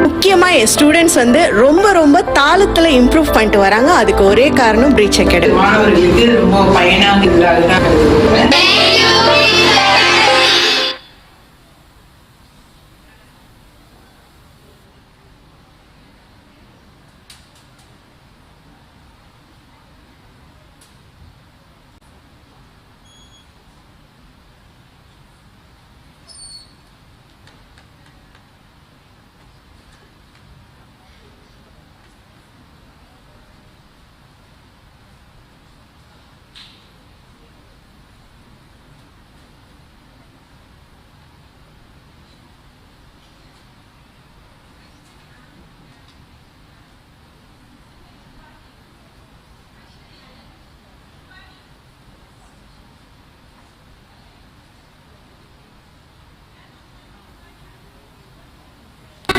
முக்கியமா ஸ்டூடெண்ட்ஸ் வந்து ரொம்ப தாளத்துல இம்ப்ரூவ் பண்ணிட்டு வராங்க. அதுக்கு ஒரே காரணம் பிரீச் அகாடமி. மாணவர்களுக்கு ரொம்ப பயனாக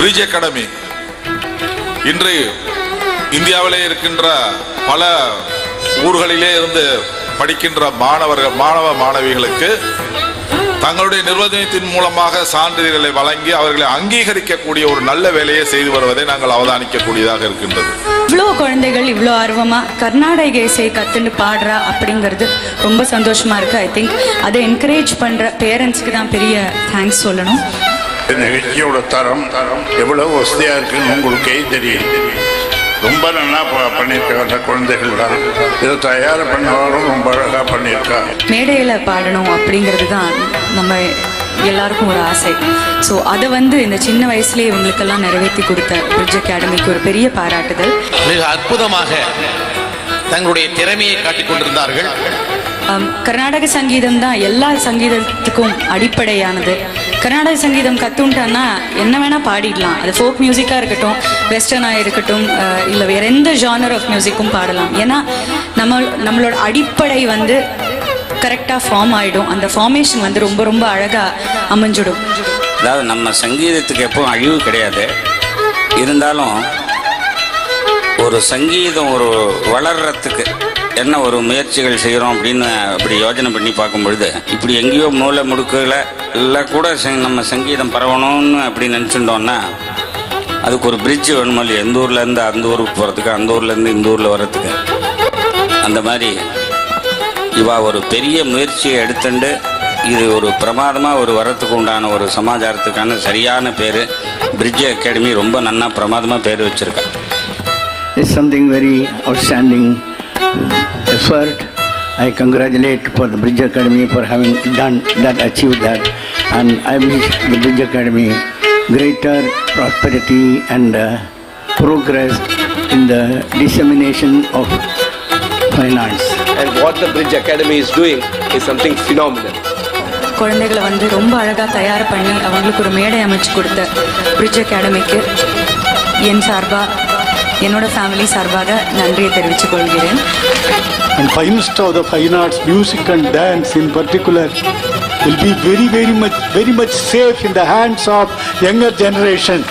பிரிட்ஜ் அகாடமி இன்று இந்தியாவிலே இருக்கின்ற பல ஊர்களிலே இருந்து படிக்கின்ற மாணவ மாணவிகளுக்கு தங்களுடைய நிர்வாகத்தின் மூலமாக சான்றிதழ்களை வழங்கி அவர்களை அங்கீகரிக்கக்கூடிய ஒரு நல்ல வேலையை செய்து வருவதை நாங்கள் அவதானிக்கக்கூடியதாக இருக்கின்றது. இவ்வளோ குழந்தைகள் இவ்வளோ ஆர்வமா கர்நாடக இசை கத்துன்னு பாடுறா அப்படிங்கிறது ரொம்ப சந்தோஷமா இருக்கு. ஐ திங்க் அதை என்கரேஜ் பண்ற பேரண்ட்ஸ்க்கு தான் பெரிய தேங்க்ஸ் சொல்லணும். நிகழ்ச்சியோட தரம் எவ்வளவு வசதியா இருக்குன்னு உங்களுக்கே தெரியும். ரொம்ப நல்லா பண்ணியிருக்காங்க குழந்தைகள் தான். இதை தயார் பண்ணவரும் ரொம்ப அழகா பண்ணியிருக்கா. மேடையில பாடணும் அப்படிங்கிறது தான் நம்ம எல்லாருக்கும் ஒரு ஆசை. ஸோ அதை வந்து இந்த சின்ன வயசுலேயே இவங்களுக்கெல்லாம் நிறைவேற்றி கொடுத்த பிரிட்ஜ் அகாடமிக்கு ஒரு பெரிய பாராட்டுதல். மிக அற்புதமாக தங்களுடைய திறமையை காட்டிக் கொண்டிருந்தார்கள். கர்நாடக சங்கீதம் தான் எல்லா சங்கீதத்துக்கும் அடிப்படையானது. கர்நாடக சங்கீதம் கற்றுன்ட்டான்னா என்ன வேணால் பாடிடலாம். அது ஃபோக் மியூசிக்காக இருக்கட்டும், வெஸ்டர்னாக இருக்கட்டும், இல்லை வேற எந்த ஜானர் ஆஃப் மியூசிக்கும் பாடலாம். ஏன்னா நம்மளோட அடிப்படை வந்து கரெக்டாக ஃபார்ம் ஆகிடும். அந்த ஃபார்மேஷன் வந்து ரொம்ப அழகாக அமைஞ்சிடும். அதாவது நம்ம சங்கீதத்துக்கு எப்பவும் அழிவு கிடையாது. இருந்தாலும் ஒரு சங்கீதம் ஒரு வளர்றதுக்கு என்ன ஒரு முயற்சிகள் செய்கிறோம் அப்படின்னு அப்படி யோஜனை பண்ணி பார்க்கும் பொழுது இப்படி எங்கேயோ மூளை முடுக்குல எல்லாம் கூட நம்ம சங்கீதம் பரவணும்னு அப்படி நினச்சிட்டோன்னா அதுக்கு ஒரு பிரிட்ஜ் வேணுமோ இல்லையா? எந்த ஊர்லேருந்து அந்த ஊருக்கு போகிறதுக்கு, அந்த ஊர்லேருந்து இந்த ஊரில் வர்றதுக்கு. அந்த மாதிரி இவா ஒரு பெரிய முயற்சியை எடுத்துட்டு இது ஒரு பிரமாதமாக ஒரு வரத்துக்கு உண்டான ஒரு சமாச்சாரத்துக்கான சரியான பேர் பிரிட்ஜ் அகாடமி. ரொம்ப நன்னா பிரமாதமாக பேர் வச்சுருக்கா. It's something very outstanding effort. I congratulate for the Bridge Academy for having done that, achieved that, and I wish the Bridge Academy greater prosperity and progress in the dissemination of Finearts. And what the Bridge Academy is doing is something phenomenal. குழந்தைகளை வந்து ரொம்ப அழகாக தயார் பண்ணி அவங்களுக்கு ஒரு மேடை அமைச்சு கொடுத்த பிரிட்ஜ் அகாடமிக்கு என் சார்பாக என்னோட ஃபேமிலி சார்பாக நன்றியை தெரிவித்துக் கொள்கிறேன். And finest of the fine arts, music and dance in particular, will be very much safe in the hands of younger generation.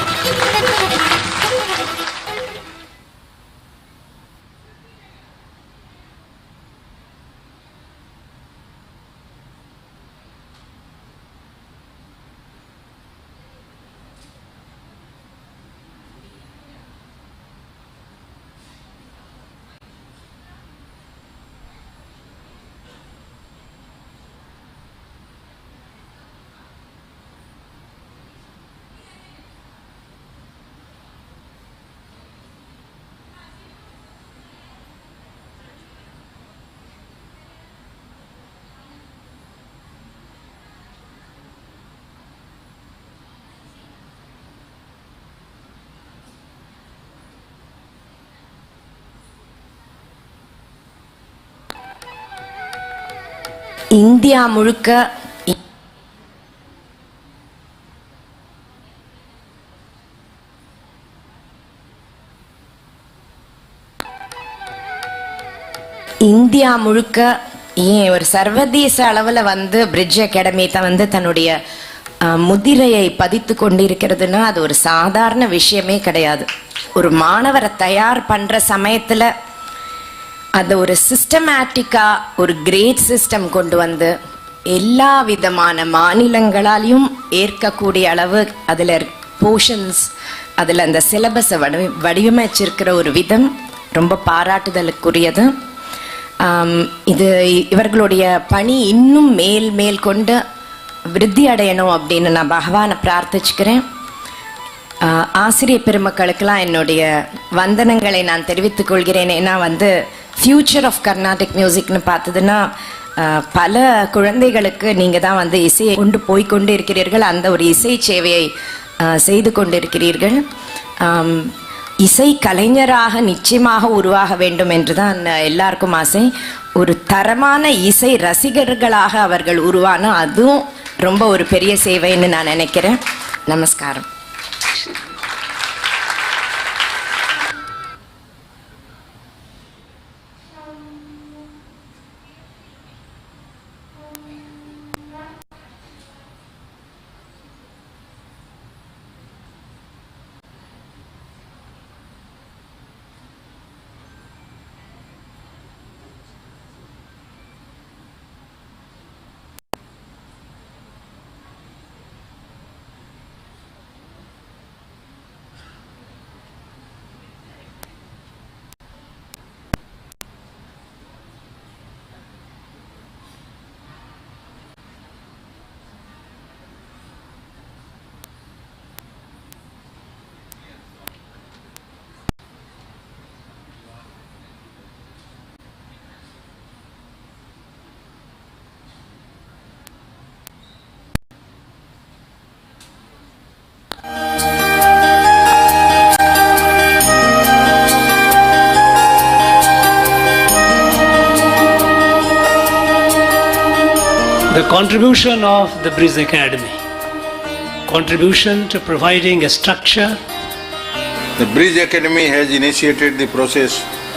India முழுக்க ஏன் ஒரு சர்வதேச அளவில் வந்து பிரிட்ஜ் அகாடமி தான் வந்து தன்னுடைய முதிரையை பதித்து கொண்டிருக்கிறதுனா அது ஒரு சாதாரண விஷயமே கிடையாது. ஒரு மாணவரை தயார் பண்ணுற சமயத்தில் அதை ஒரு சிஸ்டமேட்டிக்காக ஒரு கிரேட் சிஸ்டம் கொண்டு வந்து எல்லா விதமான மாநிலங்களாலையும் ஏற்கக்கூடிய அளவு அதில் போர்ஷன்ஸ், அதில் அந்த சிலபஸை வடிவமைச்சிருக்கிற ஒரு விதம் ரொம்ப பாராட்டுதலுக்குரியது. இது இவர்களுடைய பணி இன்னும் மேல் கொண்டு விருத்தி அடையணும் அப்படின்னு நான் பகவானை பிரார்த்திச்சுக்கிறேன். ஆசிரியர் பெருமக்களுக்கெல்லாம் என்னுடைய வந்தனங்களை நான் தெரிவித்துக் கொள்கிறேன். ஏன்னா ஃபியூச்சர் ஆஃப் கர்நாடிக் மியூசிக்னு பார்த்ததுன்னா பல குழந்தைகளுக்கு நீங்கள் தான் இசையை கொண்டு போய்கொண்டு இருக்கிறீர்கள். அந்த ஒரு இசை சேவையை செய்து கொண்டிருக்கிறீர்கள். இசை கலைஞராக நிச்சயமாக உருவாக வேண்டும் என்று தான் எல்லாருக்கும் ஆசை. ஒரு தரமான இசை ரசிகர்களாக அவர்கள் உருவான அதுவும் ரொம்ப ஒரு பெரிய சேவைன்னு நான் நினைக்கிறேன். நமஸ்காரம். The contribution of the Bridge Academy, contribution to providing a structure. The Bridge Academy has initiated the process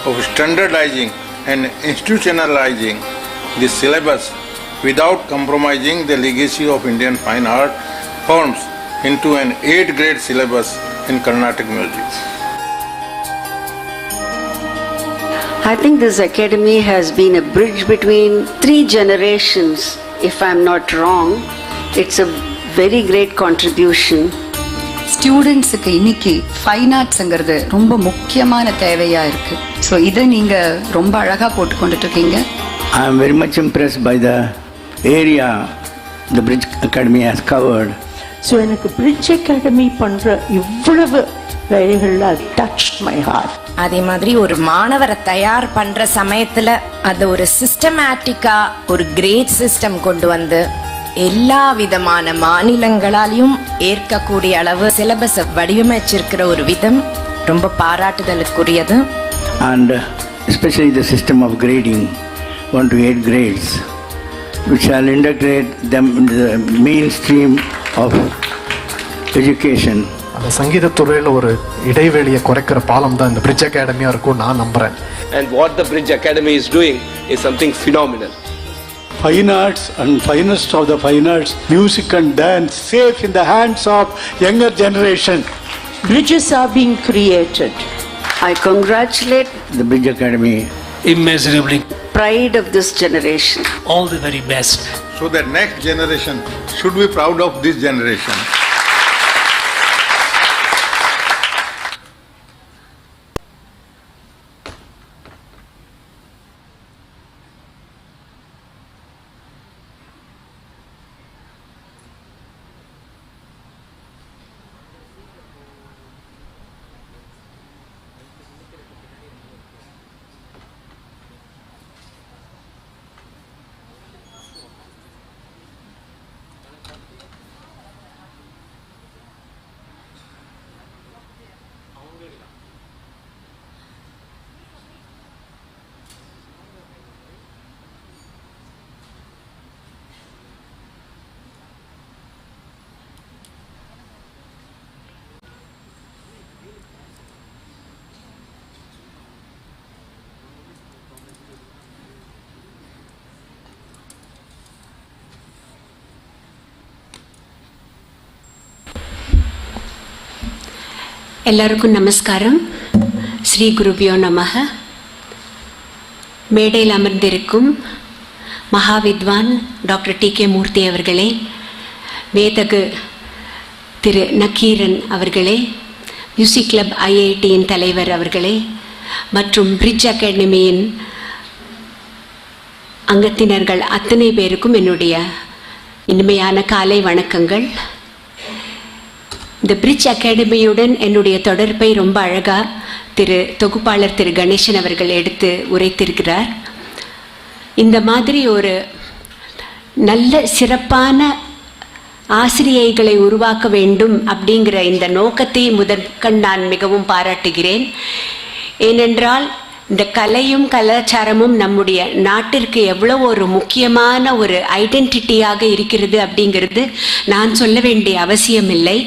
of standardizing and institutionalizing the syllabus without compromising the legacy of Indian fine art forms into an 8-grade syllabus in Carnatic music. I think this academy has been a bridge between 3 generations. If I'm not wrong, it's a very great contribution. ஸ்டூடெண்ட்ஸுக்கு இன்னைக்கு fine ஆர்ட்ஸுங்கிறது ரொம்ப முக்கியமான தேவையா இருக்கு. So இதை நீங்க ரொம்ப அழகா போட்டு கொண்டுட்டு இருக்கீங்க. I am very much impressed by the area the Bridge Academy has covered. So எனக்கு Bridge Academy பண்ற இவ்வளவு வேலைகள்லாம் touched my heart. அதே மாதிரி ஒரு மாணவரை தயார் பண்ற சமயத்துல அது ஒரு சிஸ்டமேட்டிக்கா ஒரு கிரேட் சிஸ்டம் கொண்டு வந்து எல்லா விதமான மாநிலங்களாலையும் ஏற்கக்கூடிய அளவு சிலபஸை வடிவமைச்சிருக்கிற ஒரு விதம் ரொம்ப பாராட்டுதலுக்குரியது. And especially the system of grading 1 to 8 grades, which shall integrate them in the mainstream of education. அந்த சங்கீதத்துறையில் ஒரு இடைவெளியை குறைக்கிற பாலம் தான் இந்த Bridge Academy-யா இருக்கும் நான் நம்புறேன். And what the Bridge Academy is doing is something phenomenal. Fine arts and finest of the fine arts, music and dance, safe in the hands of younger generation. Bridges are being created. I congratulate the Bridge Academy. Immeasurably pride of this generation. All the very best. So that next generation should be proud of this generation. எல்லாருக்கும் நமஸ்காரம். ஸ்ரீ குருபியோ நமக. மேடையில் அமர்ந்திருக்கும் மகாவித்வான் doctor D K மூர்த்தி அவர்களே, வேதகு திரு நக்கீரன் அவர்களே, music club ஐஐடியின் தலைவர் அவர்களே மற்றும் பிரிட்ஜ் அகாடமியின் அங்கத்தினர்கள் அத்தனை பேருக்கும் என்னுடைய இனிமையான காலை வணக்கங்கள். இந்த பிரிட்ஜ் அகாடமியுடன் என்னுடைய தொடர்பை ரொம்ப அழகாக தொகுப்பாளர் திரு கணேசன் அவர்கள் எடுத்து உரைத்திருக்கிறார். இந்த மாதிரி ஒரு நல்ல சிறப்பான ஆசிரியைகளை உருவாக்க வேண்டும் அப்படிங்கிற இந்த நோக்கத்தை முதற்கண் நான் மிகவும் பாராட்டுகிறேன். ஏனென்றால் இந்த கலையும் கலாச்சாரமும் நம்முடைய நாட்டிற்கு எவ்வளோ ஒரு முக்கியமான ஒரு ஐடென்டிட்டியாக இருக்கிறது அப்படிங்கிறது நான் சொல்ல வேண்டிய அவசியமில்லை.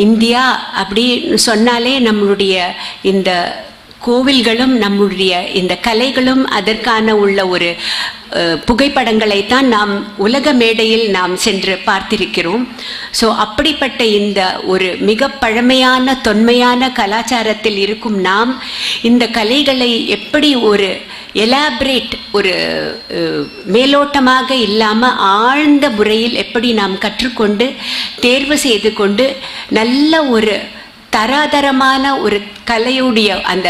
இந்தியா அப்படி சொன்னாலே நம்மளுடைய இந்த கோவில்களும் நம்முடைய இந்த கலைகளும் அதற்கான உள்ள ஒரு புகைப்படங்களைத்தான் நாம் உலக மேடையில் நாம் சென்று பார்த்திருக்கிறோம். ஸோ அப்படிப்பட்ட இந்த ஒரு மிக பழமையான தொன்மையான கலாச்சாரத்தில் இருக்கும் நாம் இந்த கலைகளை எப்படி ஒரு எலாபரேட் ஒரு மேலோட்டமாக இல்லாமல் ஆழ்ந்த முறையில் எப்படி நாம் கற்றுக்கொண்டு தேர்வு செய்து கொண்டு நல்ல ஒரு தராதரமான ஒரு கலையுடைய அந்த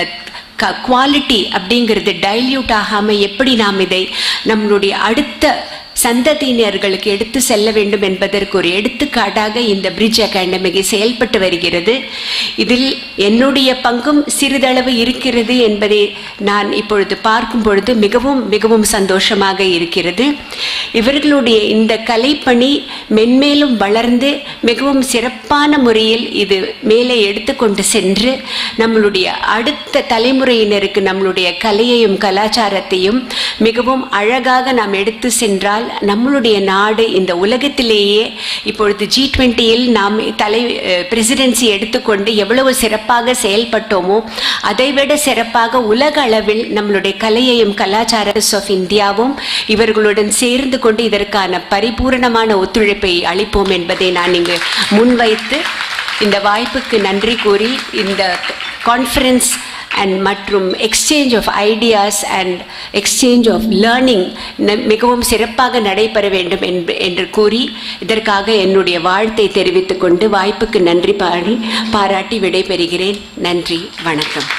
குவாலிட்டி அப்படிங்கிறது டைல்யூட் ஆகாமல் எப்படி நாம் இதை நம்மளுடைய அடுத்த சந்ததியினர்களுக்கு எடுத்து செல்ல வேண்டும் என்பதற்கு ஒரு எடுத்துக்காட்டாக இந்த பிரிட்ஜ் அகாடமி செயல்பட்டு வருகிறது. இதில் என்னுடைய பங்கும் சிறிதளவு இருக்கிறது என்பதை நான் இப்பொழுது பார்க்கும் பொழுது மிகவும் மிகவும் சந்தோஷமாக இருக்கிறது. இவர்களுடைய இந்த கலைப்பணி மென்மேலும் வளர்ந்து மிகவும் சிறப்பான முறையில் இது மேலே எடுத்துக்கொண்டு சென்று நம்மளுடைய அடுத்த தலைமுறையினருக்கு நம்மளுடைய கலையையும் கலாச்சாரத்தையும் மிகவும் அழகாக நாம் எடுத்து சென்றால் நம்மளுடைய நாடு இந்த உலகத்திலேயே இப்பொழுது G20யில் நாம் பிரசிடென்சி எடுத்துக்கொண்டு எவ்வளவு சிறப்பாக செயல்பட்டோமோ அதைவிட சிறப்பாக உலக அளவில் நம்மளுடைய கலையையும் கலாச்சாரம் ஆஃப் இந்தியாவும் இவர்களுடன் சேர்ந்து கொண்டு இதற்கான பரிபூரணமான ஒத்துழைப்பை அளிப்போம் என்பதை நான் இங்கு முன்வைத்து இந்த வாய்ப்புக்கு நன்றி கூறி இந்த கான்ஃபரன்ஸ் மற்றும் exchange of ideas and exchange of learning மிகவும் சிறப்பாக நடைபெற வேண்டும் என்று கூறி இதற்காக என்னுடைய வாழ்த்தை தெரிவித்துக் கொண்டு வாய்ப்புக்கு நன்றி பாராட்டி விடைபெறுகிறேன். நன்றி, வணக்கம்.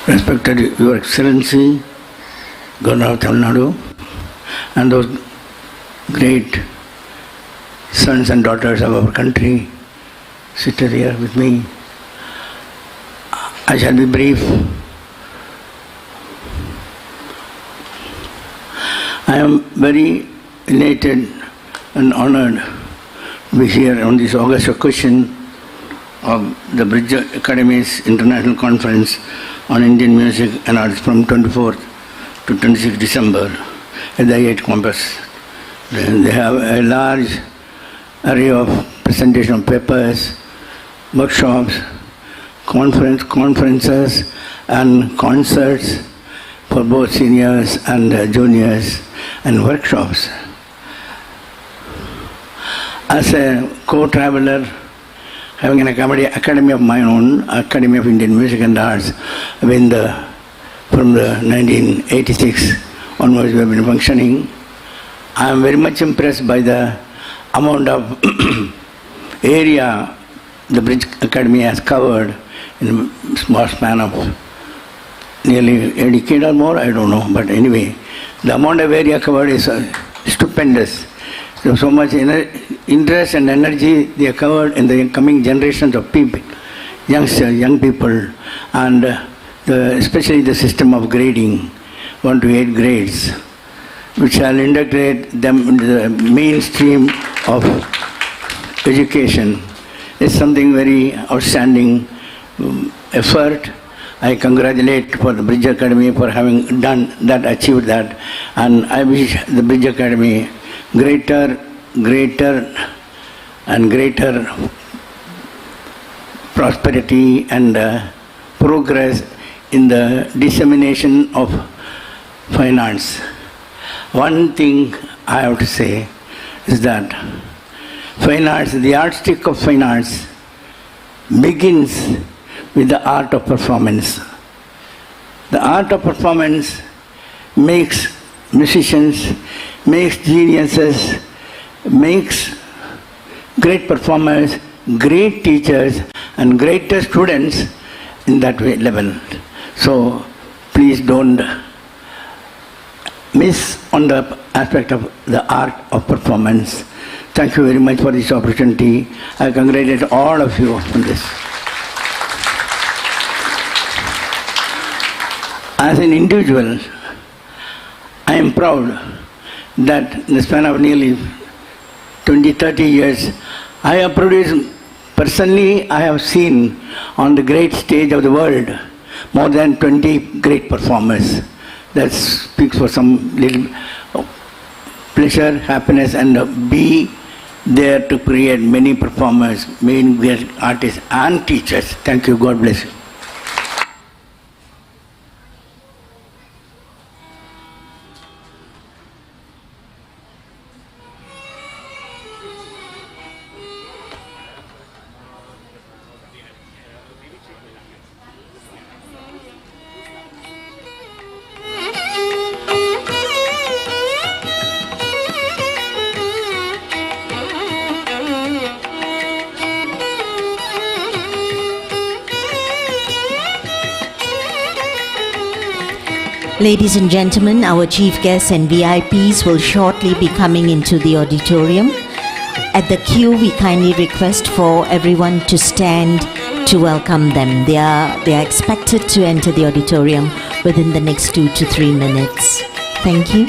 Respected Your Excellency, Governor of Tamil Nadu, and those great sons and daughters of our country seated here with me, I shall be brief. I am very elated and honored to be here on this August occasion of the Bridge Academy's International Conference on Indian Music and Arts from 24th to 26th December at the IIT campus. They have a large array of presentation of papers, workshops, conferences and concerts for both seniors and juniors and workshops. As a co-traveler, having an academy of my own, Academy of Indian Music and Arts, from the 1986 onwards we have been functioning. I am very much impressed by the amount of area the Bridge Academy has covered in a small span of nearly a decade or more, I don't know, but anyway, the amount of area covered is stupendous. So much interest and energy they are covered in the coming generations of people, young people, and especially the system of grading, 1 to 8 grades, which shall integrate them into the mainstream of education, is something very outstanding effort. I congratulate for the Bridge Academy for having done that, achieved that, and I wish the Bridge Academy greater and greater prosperity and progress in the dissemination of fine arts. One thing I have to say is that fine arts, the yardstick of fine arts begins with the art of performance. The art of performance makes musicians, makes geniuses, makes great performers, great teachers, and greater students in that way level. So please don't miss on the aspect of the art of performance. Thank you very much for this opportunity. I congratulate all of you on this. As an individual, I am proud that in the span of nearly 20-30 years, I have produced, personally I have seen on the great stage of the world more than 20 great performers. That speaks for some little pleasure, happiness, and be there to create many performers, many great artists and teachers. Thank you. God bless you. Ladies and gentlemen, our chief guests and VIPs will shortly be coming into the auditorium. At the queue, we kindly request for everyone to stand to welcome them. They are expected to enter the auditorium within the next 2 to 3 minutes. Thank you.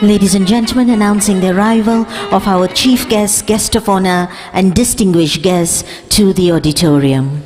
Ladies and gentlemen, announcing the arrival of our chief guest, guest of honor, and distinguished guests to the auditorium.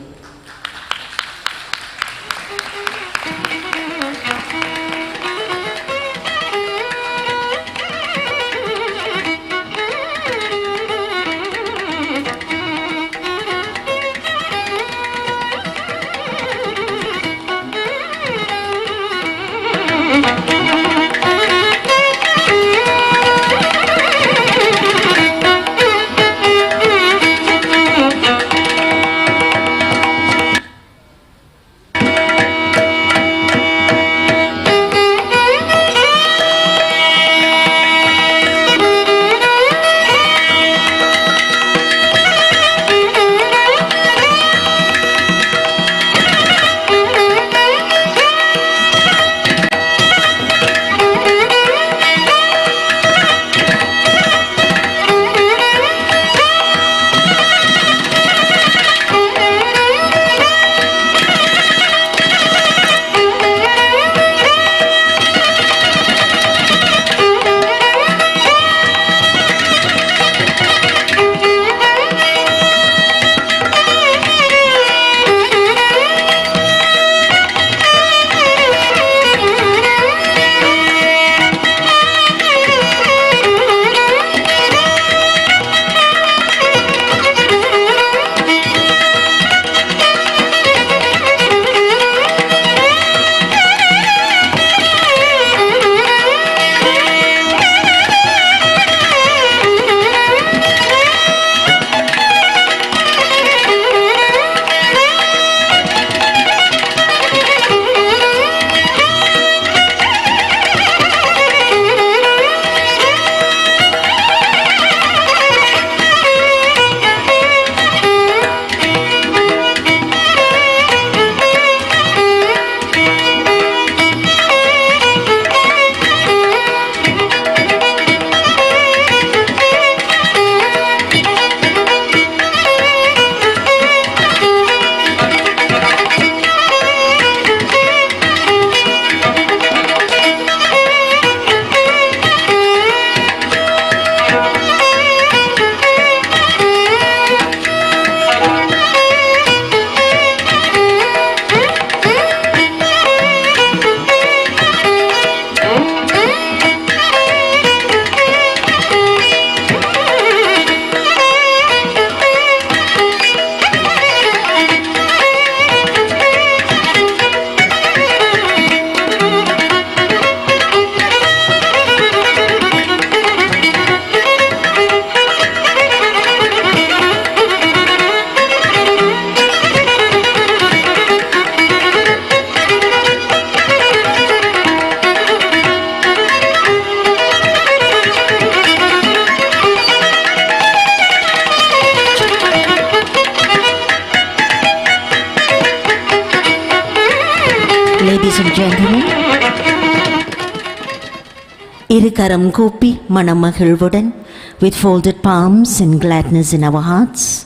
Ladies and gentlemen, Irikaram Kopi Manamahilvudan, with folded palms and gladness in our hearts,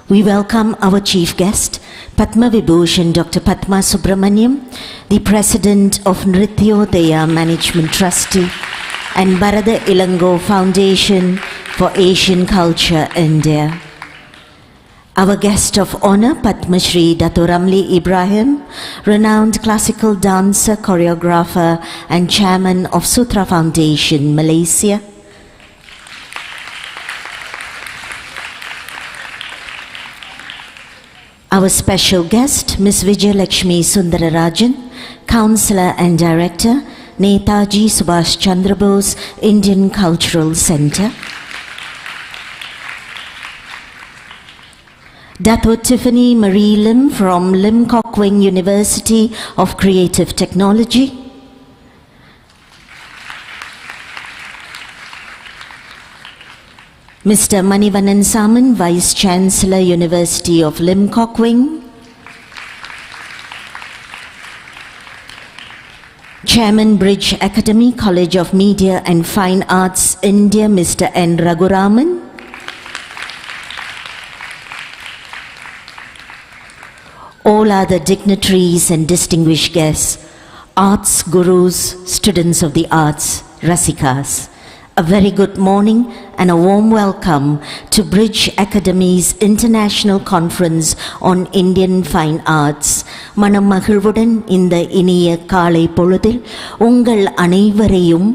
we welcome our chief guest, Padma Vibhushan Dr. Padma Subramaniam, the President of Nrityodaya Management Trustee and Bharada Ilango Foundation for Asian Culture, India. Our guest of honor, Padma Shri Dato Ramli Ibrahim, renowned classical dancer, choreographer and chairman of Sutra Foundation, Malaysia. Our special guest, Ms. Vijayalakshmi Sundararajan, Councillor and Director, Netaji Subhash Chandra Bose Indian Cultural Centre. Dato Tiffany Marie Lim from Lim Kok Wing University of Creative Technology. Mr. Manivanan Saman, Vice Chancellor, University of Lim Kok Wing. Chairman, Bridge Academy, College of Media and Fine Arts, India, Mr. N. Raghuraman. All other dignitaries and distinguished guests, arts gurus, students of the arts, Rasikas. A very good morning and a warm welcome to Bridge Academy's International Conference on Indian Fine Arts. மனம் மகிழ்வுடன் இந்த இனிய காலை பொழுதில் உங்கள் அனைவரையும்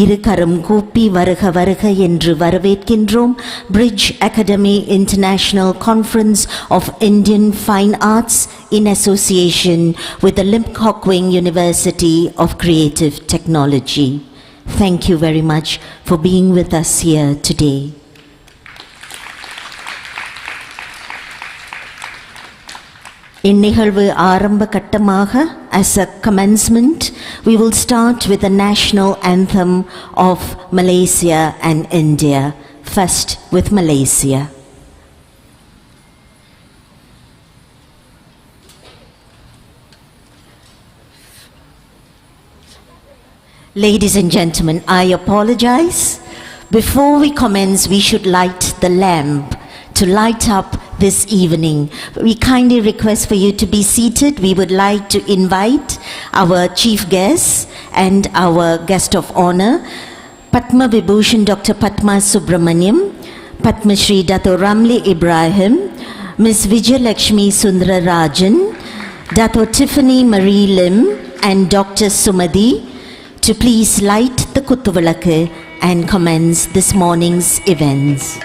இரு கரம் கூப்பி வருக வருக என்று வரவேற்கின்றோம். Bridge Academy International Conference of Indian Fine Arts in association with the Lim Kok Wing University of Creative Technology. Thank you very much for being with us here today. இந்நிகழ்வு ஆரம்ப கட்டமாக as a commencement, we will start with the national anthem of Malaysia and India. First with Malaysia. Ladies and gentlemen, I apologize. Before we commence, we should light the lamp to light up this evening. We kindly request for you to be seated. We would like to invite our chief guests and our guest of honor, Padma Vibhushan Dr. Padma Subramaniam, Padma Shri Dato Ramli Ibrahim, Ms. Vijayalakshmi Sundararajan, Dato Tiffany Marie Lim and Dr. Sumadi to please light the Kuttuvalakku and commence this morning's events.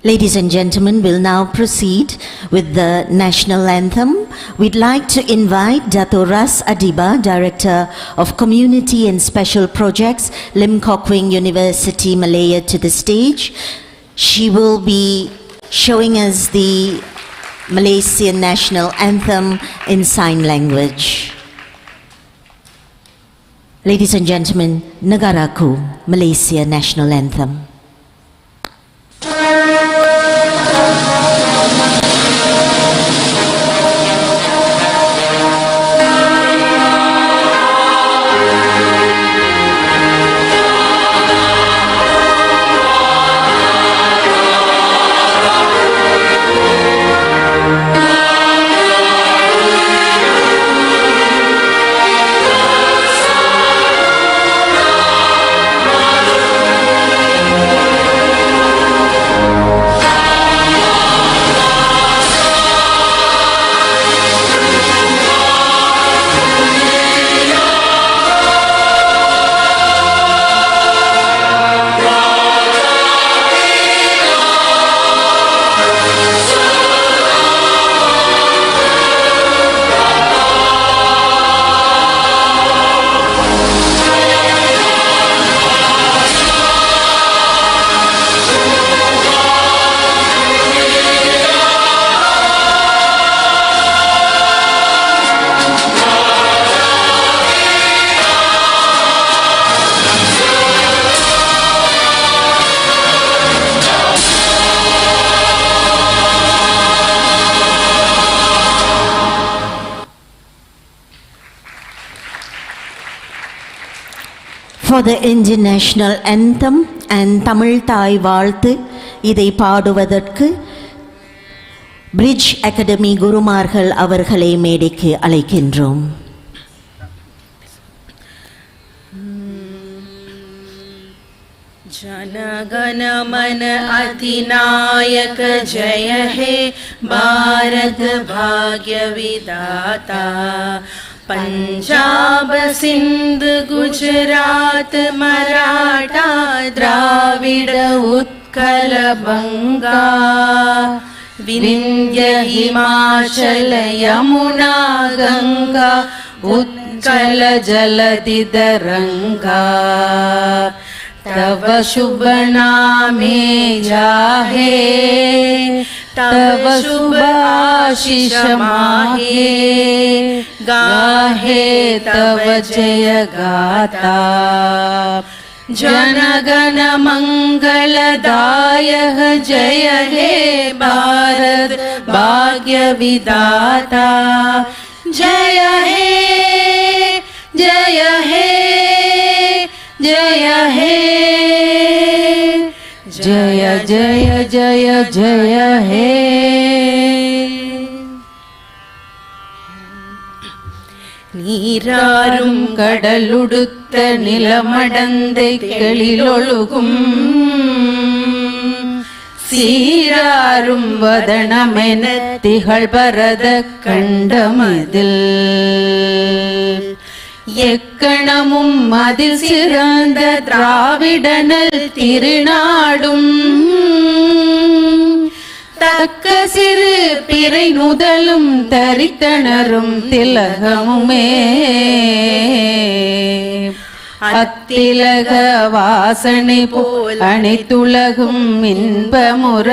Ladies and gentlemen, we'll now proceed with the national anthem. We'd like to invite Dato Ras Adiba, Director of Community and Special Projects, Lim Kok Wing University, Malaya, to the stage. She will be showing us the Malaysian national anthem in sign language. Ladies and gentlemen, Negaraku, Malaysia national anthem. For the Indian national anthem and Tamil தாய் வாழ்த்து இதை பாடுவதற்கு bridge academy குருமார்கள் அவர்களை மேடைக்கு அழைக்கின்றோம். जनगण मन अधिनायक जय हे भारत भाग्य विधाता पंजाब सिंध गुजरात मराठा द्राविड उत्कल बंगा विंध्य हिमाचल यमुना गंगा उत्कल जलधि तरंगा तव शुभ नामे जाहे तव शुभ आशीष माहे गाहे तव जय गाथा जनगण मंगलदायक जय हे भारत भाग्य विधाता जय हे जय हे जय हे जय जय जय जय हे நீராறும் கடலுடுத்த நிலமடந்தை கெளிலொழுகும் சீராறும் வதனமென திகழ் பரத கண்டமதில் எக்கணமும் அதில் சிறந்த திராவிடனல் திருநாடும் தக்க சிறு பிறை நுதலும் தரித்தனரும் திலகமுமே அத்திலக வாசனை போல் அனைத்துலகும் இன்பமுற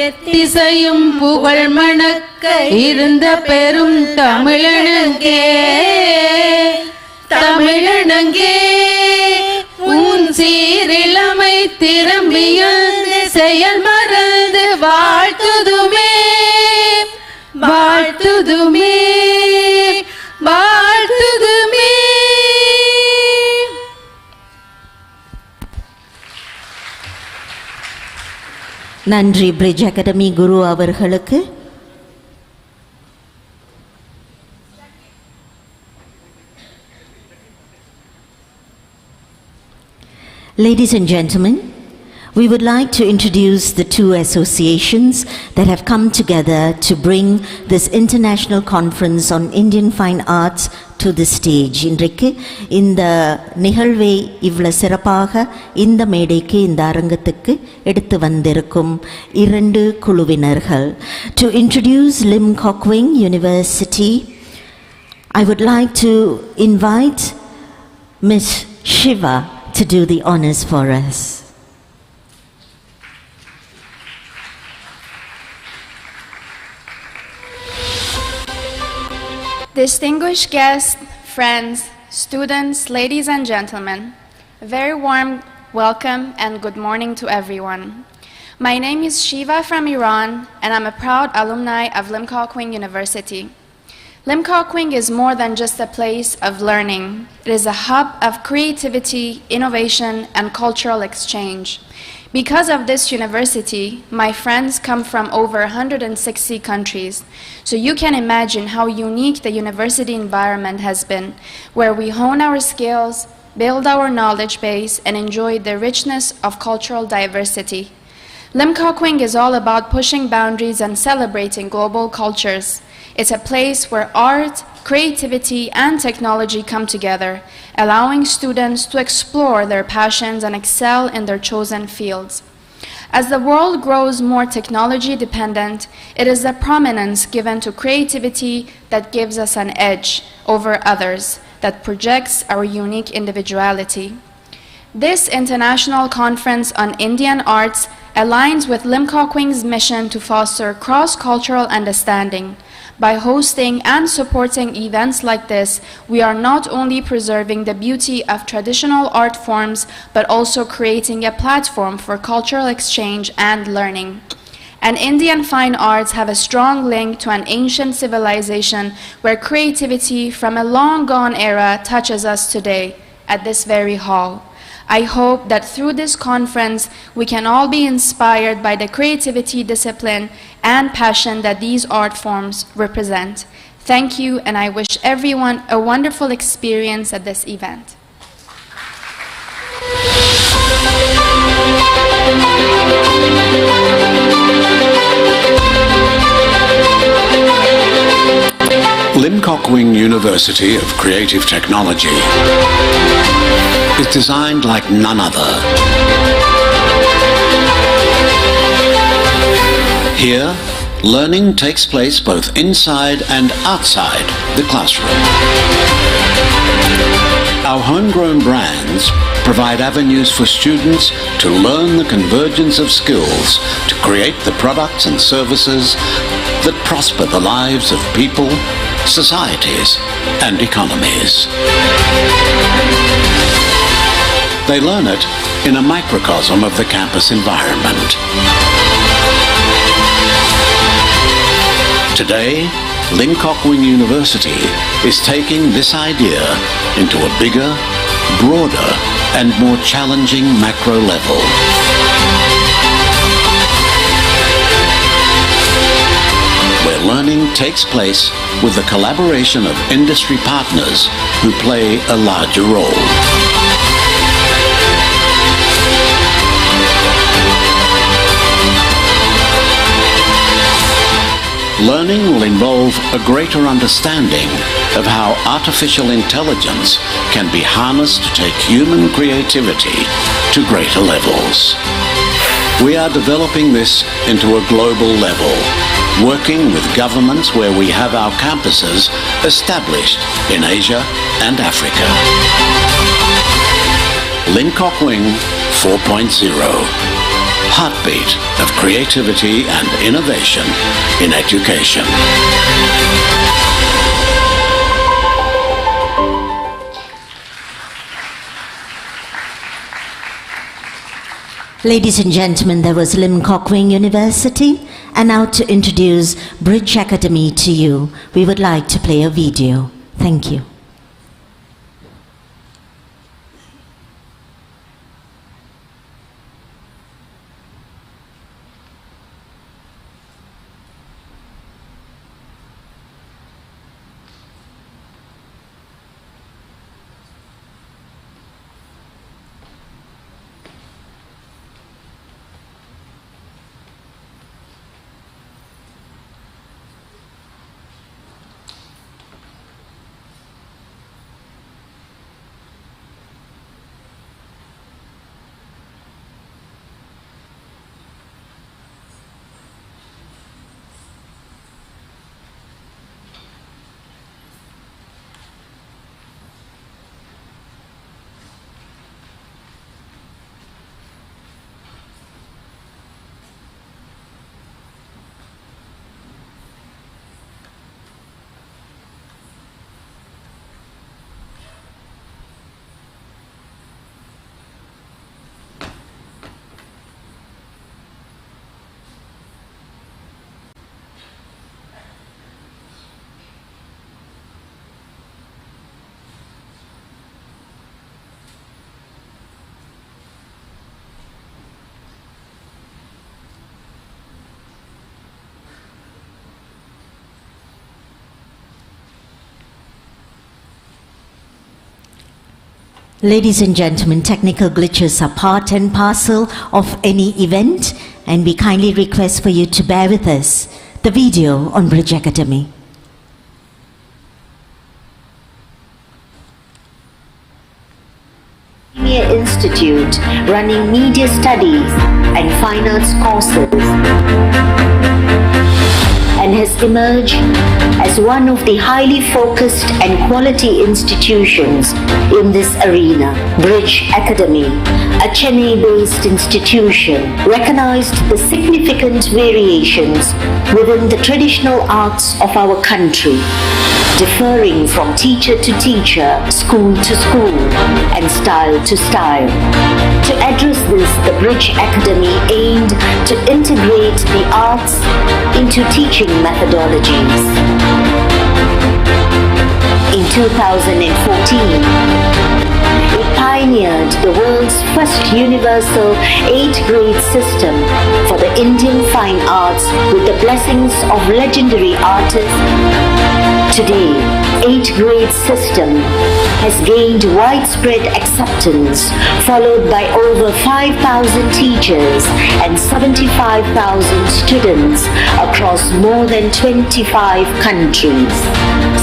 எத்திசையும் புகழ் மணக்க இருந்த பெரும் தமிழனங்கே தமிழனங்கே உன் சீரிழமை திரும்பிய செயல் மறந்து வாழ்த்துதுமே வாழ்த்துதுமே வாழ்த்துதுமே. நன்றி பிரிட்ஜ் அகாடமி குரு அவர்களுக்கு. Ladies and gentlemen, we would like to introduce the two associations that have come together to bring this international conference on Indian fine arts to the stage. இன்றைக்கு இந்த நிகழ்வை இவ்வளவு சிறப்பாக இந்த மேடைக்கு இந்த அரங்கத்துக்கு எடுத்து வந்திருக்கும் இரண்டு குழுவினர்கள். To introduce Lim Kok Wing University, I would like to invite Ms. Shiva to do the honors for us. Distinguished guests, friends, students, ladies and gentlemen, a very warm welcome and good morning to everyone. My name is Shiva from Iran and I'm a proud alumni of Lim Kok Wing University. Lim Kok Wing is more than just a place of learning. It is a hub of creativity, innovation, and cultural exchange. Because of this university, my friends come from over 160 countries. So you can imagine how unique the university environment has been, where we hone our skills, build our knowledge base, and enjoy the richness of cultural diversity. Lim Kok Wing is all about pushing boundaries and celebrating global cultures. It's a place where art, creativity, and technology come together, allowing students to explore their passions and excel in their chosen fields. As the world grows more technology dependent, it is the prominence given to creativity that gives us an edge over others, that projects our unique individuality. This international conference on Indian arts aligns with Lim Kok Wing's mission to foster cross-cultural understanding. By hosting and supporting events like this, we are not only preserving the beauty of traditional art forms, but also creating a platform for cultural exchange and learning. And Indian fine arts have a strong link to an ancient civilization where creativity from a long gone era touches us today at this very hall. I hope that through this conference we can all be inspired by the creativity, discipline, and passion that these art forms represent. Thank you, and I wish everyone a wonderful experience at this event. Lim Kok Wing University of Creative Technology is designed like none other. Here, learning takes place both inside and outside the classroom. Our homegrown brands provide avenues for students to learn the convergence of skills to create the products and services that prosper the lives of people, societies, and economies. They learn it in a microcosm of the campus environment. Today, Lim Kok Wing University is taking this idea into a bigger, broader, and more challenging macro level. Where learning takes place with the collaboration of industry partners who play a larger role. Learning will involve a greater understanding of how artificial intelligence can be harnessed to take human creativity to greater levels. We are developing this into a global level, working with governments where we have our campuses established in Asia and Africa. Lim Kok Wing 4.0. Heartbeat of creativity and innovation in education. Ladies and gentlemen, that was Lim Kok Wing University. And now to introduce Bridge Academy to you, we would like to play a video. Thank you. Ladies and gentlemen, technical glitches are part and parcel of any event, and we kindly request for you to bear with us. The video on Bridge Academy. Institute running media studies and fine arts courses, and has emerged as one of the highly focused and quality institutions in this arena. Bridge Academy, a Chennai-based institution, recognized the significant variations within the traditional arts of our country. differing from teacher to teacher, school to school, and style to style. To address this, the Bridge Academy aimed to integrate the arts into teaching methodologies. In 2014, it pioneered the world's first universal 8th grade system for the Indian fine arts with the blessings of legendary artists. Today, 8th grade system has gained widespread acceptance, followed by over 5,000 teachers and 75,000 students across more than 25 countries.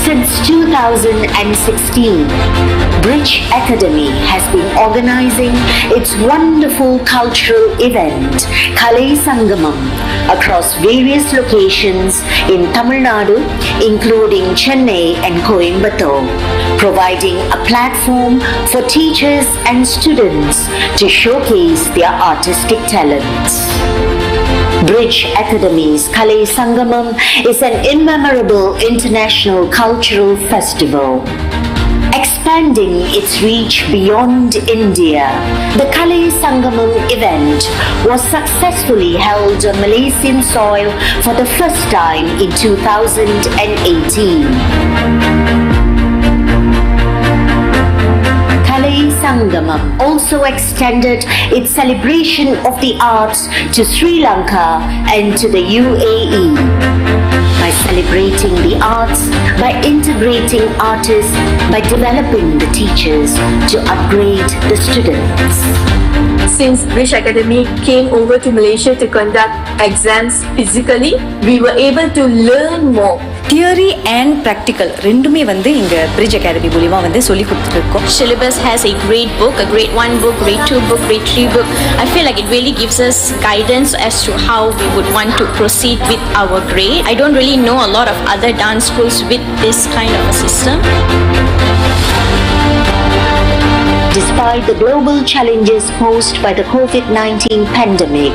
Since 2016, Bridge Academy has been organizing its wonderful cultural event, Kalai Sangamam, across various locations in Tamil Nadu, including Chennai and Coimbatore, providing a platform for teachers and students to showcase their artistic talents. Bridge Academy's Kalai Sangamam is an immemorable international cultural festival. Expanding its reach beyond India, the Kalai Sangamam event was successfully held on Malaysian soil for the first time in 2018. Kalai Sangamam also extended its celebration of the arts to Sri Lanka and to the UAE. By celebrating the arts, by integrating artists, by developing the teachers to upgrade the students. Since Bridge Academy came over to Malaysia to conduct exams physically, we were able to learn more. Theory and practical ரெண்டுமே வந்து இங்கே bridge academy மூலிமா வந்து சொல்லி கொடுத்துருக்கோம். Syllabus has a grade book, a grade 1 book, grade 2 book, grade 3 book. I feel like it really gives us guidance as to how we would want to proceed with our grade. I don't really know a lot of other dance schools with this kind of a system. Despite the global challenges posed by the COVID-19 pandemic,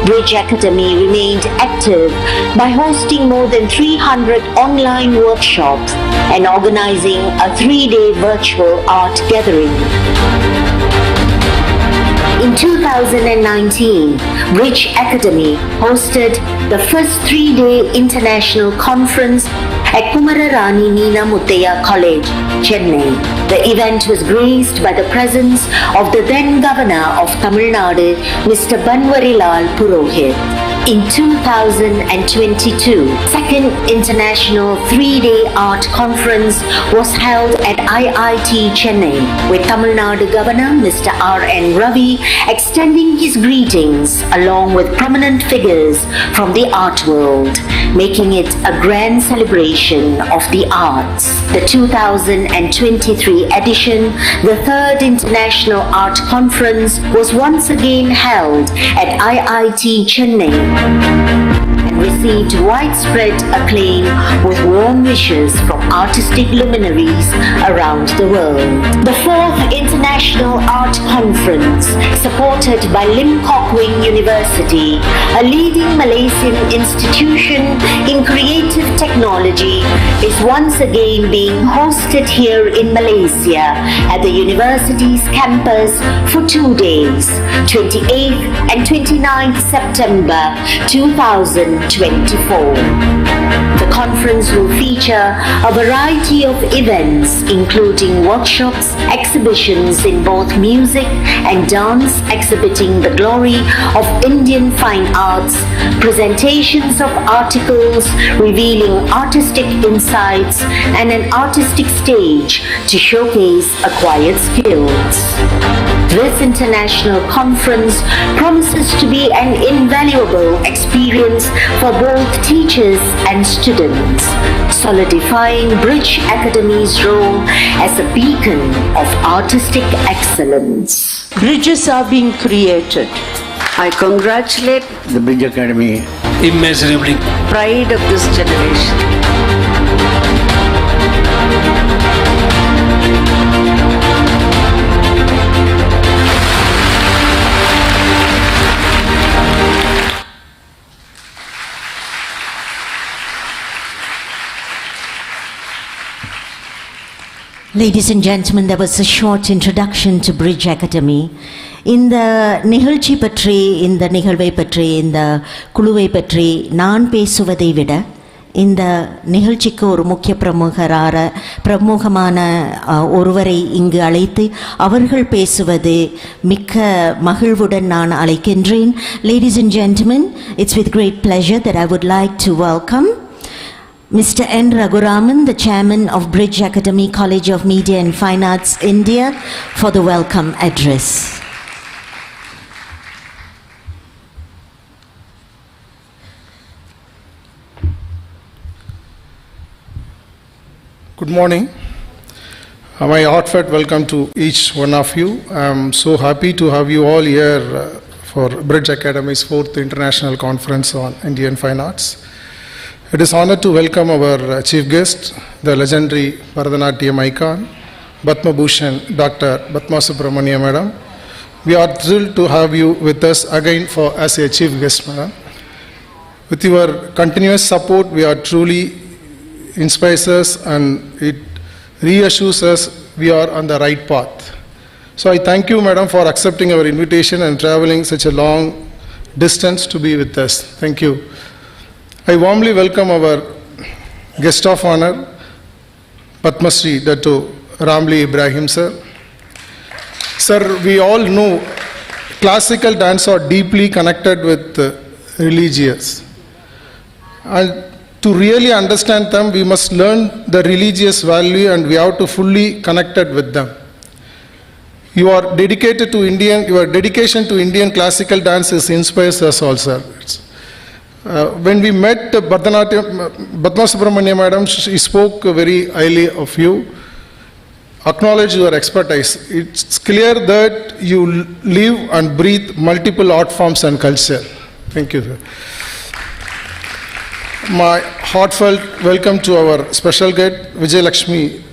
Bridge Academy remained active by hosting more than 300 online workshops and organizing a 3-day virtual art gathering. In 2019, Bridge Academy hosted the first 3-day international conference at Kumararani Meena Muthaiya College, Chennai. The event was graced by the presence of the then Governor of Tamil Nadu, Mr. Banwarilal Purohit. In 2022, second international 3-day art conference was held at IIT Chennai, with Tamil Nadu Governor Mr. R.N. Ravi extending his greetings along with prominent figures from the art world, making it a grand celebration of the arts. The 2023 edition, the third International Art Conference, was once again held at IIT Chennai and received widespread acclaim with warm wishes from artistic luminaries around the world. The fourth International Art Conference, supported by Lim Kok Wing University, a leading Malaysian institution in creative technology, is once again being hosted here in Malaysia at the university's campus for 2 days, 28th and 29th September 2024. The conference will feature a variety of events, including workshops, exhibitions in both music and dance exhibiting the glory of Indian fine arts, presentations of articles revealing artistic insights, and an artistic stage to showcase acquired skills. This international conference promises to be an invaluable experience for both teachers and students, solidifying Bridge Academy's role as a beacon of artistic excellence. Bridges are being created. I congratulate The Bridge Academy. Immeasurably. pride of this generation. Ladies and gentlemen, there was a short introduction to Bridge Academy. இந்த நிகழ்ச்சி பற்றி, இந்த நிகழ்வை பற்றி, இந்த குழுவை பற்றி நான் பேசுவதை விட இந்த நிகழ்ச்சிக்கு ஒரு முக்கிய பிரமுகமான ஒருவரை இங்கு அழைத்து அவர்கள் பேசுவது மிக்க மகிழ்வுடன் நான் அழைக்கின்றேன். Ladies and gentlemen, it's with great pleasure that I would like to welcome Mr. N. Raghuraman, the chairman of Bridge Academy College of Media and Fine Arts, India, for the welcome address. Good morning. My heartfelt welcome to each one of you. I'm so happy to have you all here for Bridge Academy's 4th International Conference on Indian Fine Arts. It is honored to welcome our chief guest, the legendary Bharatanatyam icon, Padma Bhushan, Dr. Padma Subramanian Madam. We are thrilled to have you with us again as a chief guest, Madam. With your continuous support, we are truly inspires us and it reassures us we are on the right path. So I thank you, Madam, for accepting our invitation and traveling such a long distance to be with us. Thank you. I warmly welcome our guest of honor, Padma Shri Dr. Ramli Ibrahim sir. Sir, we all know classical dance are deeply connected with religious. And to really understand them, we must learn the religious value and we have to fully connected with them. Your dedication to Indian classical dance inspires us all, sir. When we met Padma Subramanian Madam, she spoke very highly of you, acknowledge your expertise. It's clear that you live and breathe multiple art forms and culture. Thank you, sir. My heartfelt welcome to our special guest, Vijay Lakshmi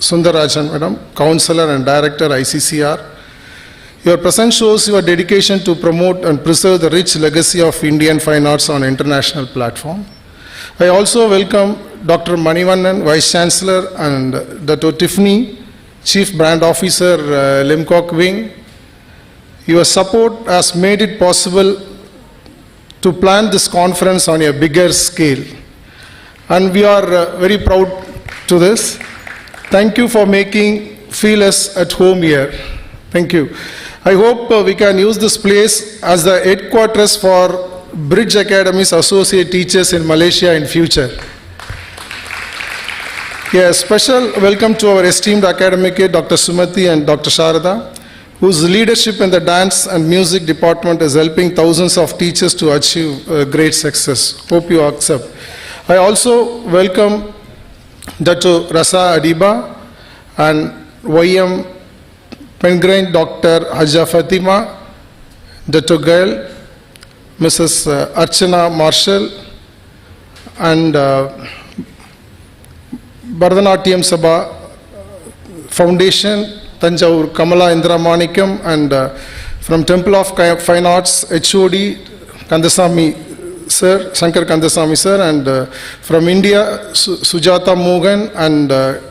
Sundarajan Madam, Counselor and Director, ICCR. Your presence shows your dedication to promote and preserve the rich legacy of Indian fine arts on international platform. I also welcome Dr. Manivannan, Vice Chancellor, and Dr. Tiffany, Chief Brand Officer, Limcock Wing. Your support has made it possible to plan this conference on a bigger scale. And we are very proud to this. Thank you for feel us at home here. Thank you. I hope we can use this place as the headquarters for Bridge Academy's associate teachers in Malaysia in future. A special welcome to our esteemed academic Dr. Sumati and Dr. Sharada, whose leadership in the dance and music department is helping thousands of teachers to achieve great success. Hope you accept. I also welcome Dr. Rasa Adiba and YM Pengrain, Dr. Haja Fatima, Dr. Gail, Mrs. Archana Marshall, and Bharatanatyam Sabha Foundation, Tanjavur Kamala Indra Manikam, and from Temple of Fine Arts, HOD Kandasamy sir, Shankar Kandasamy sir, and from India, Sujata Mogan and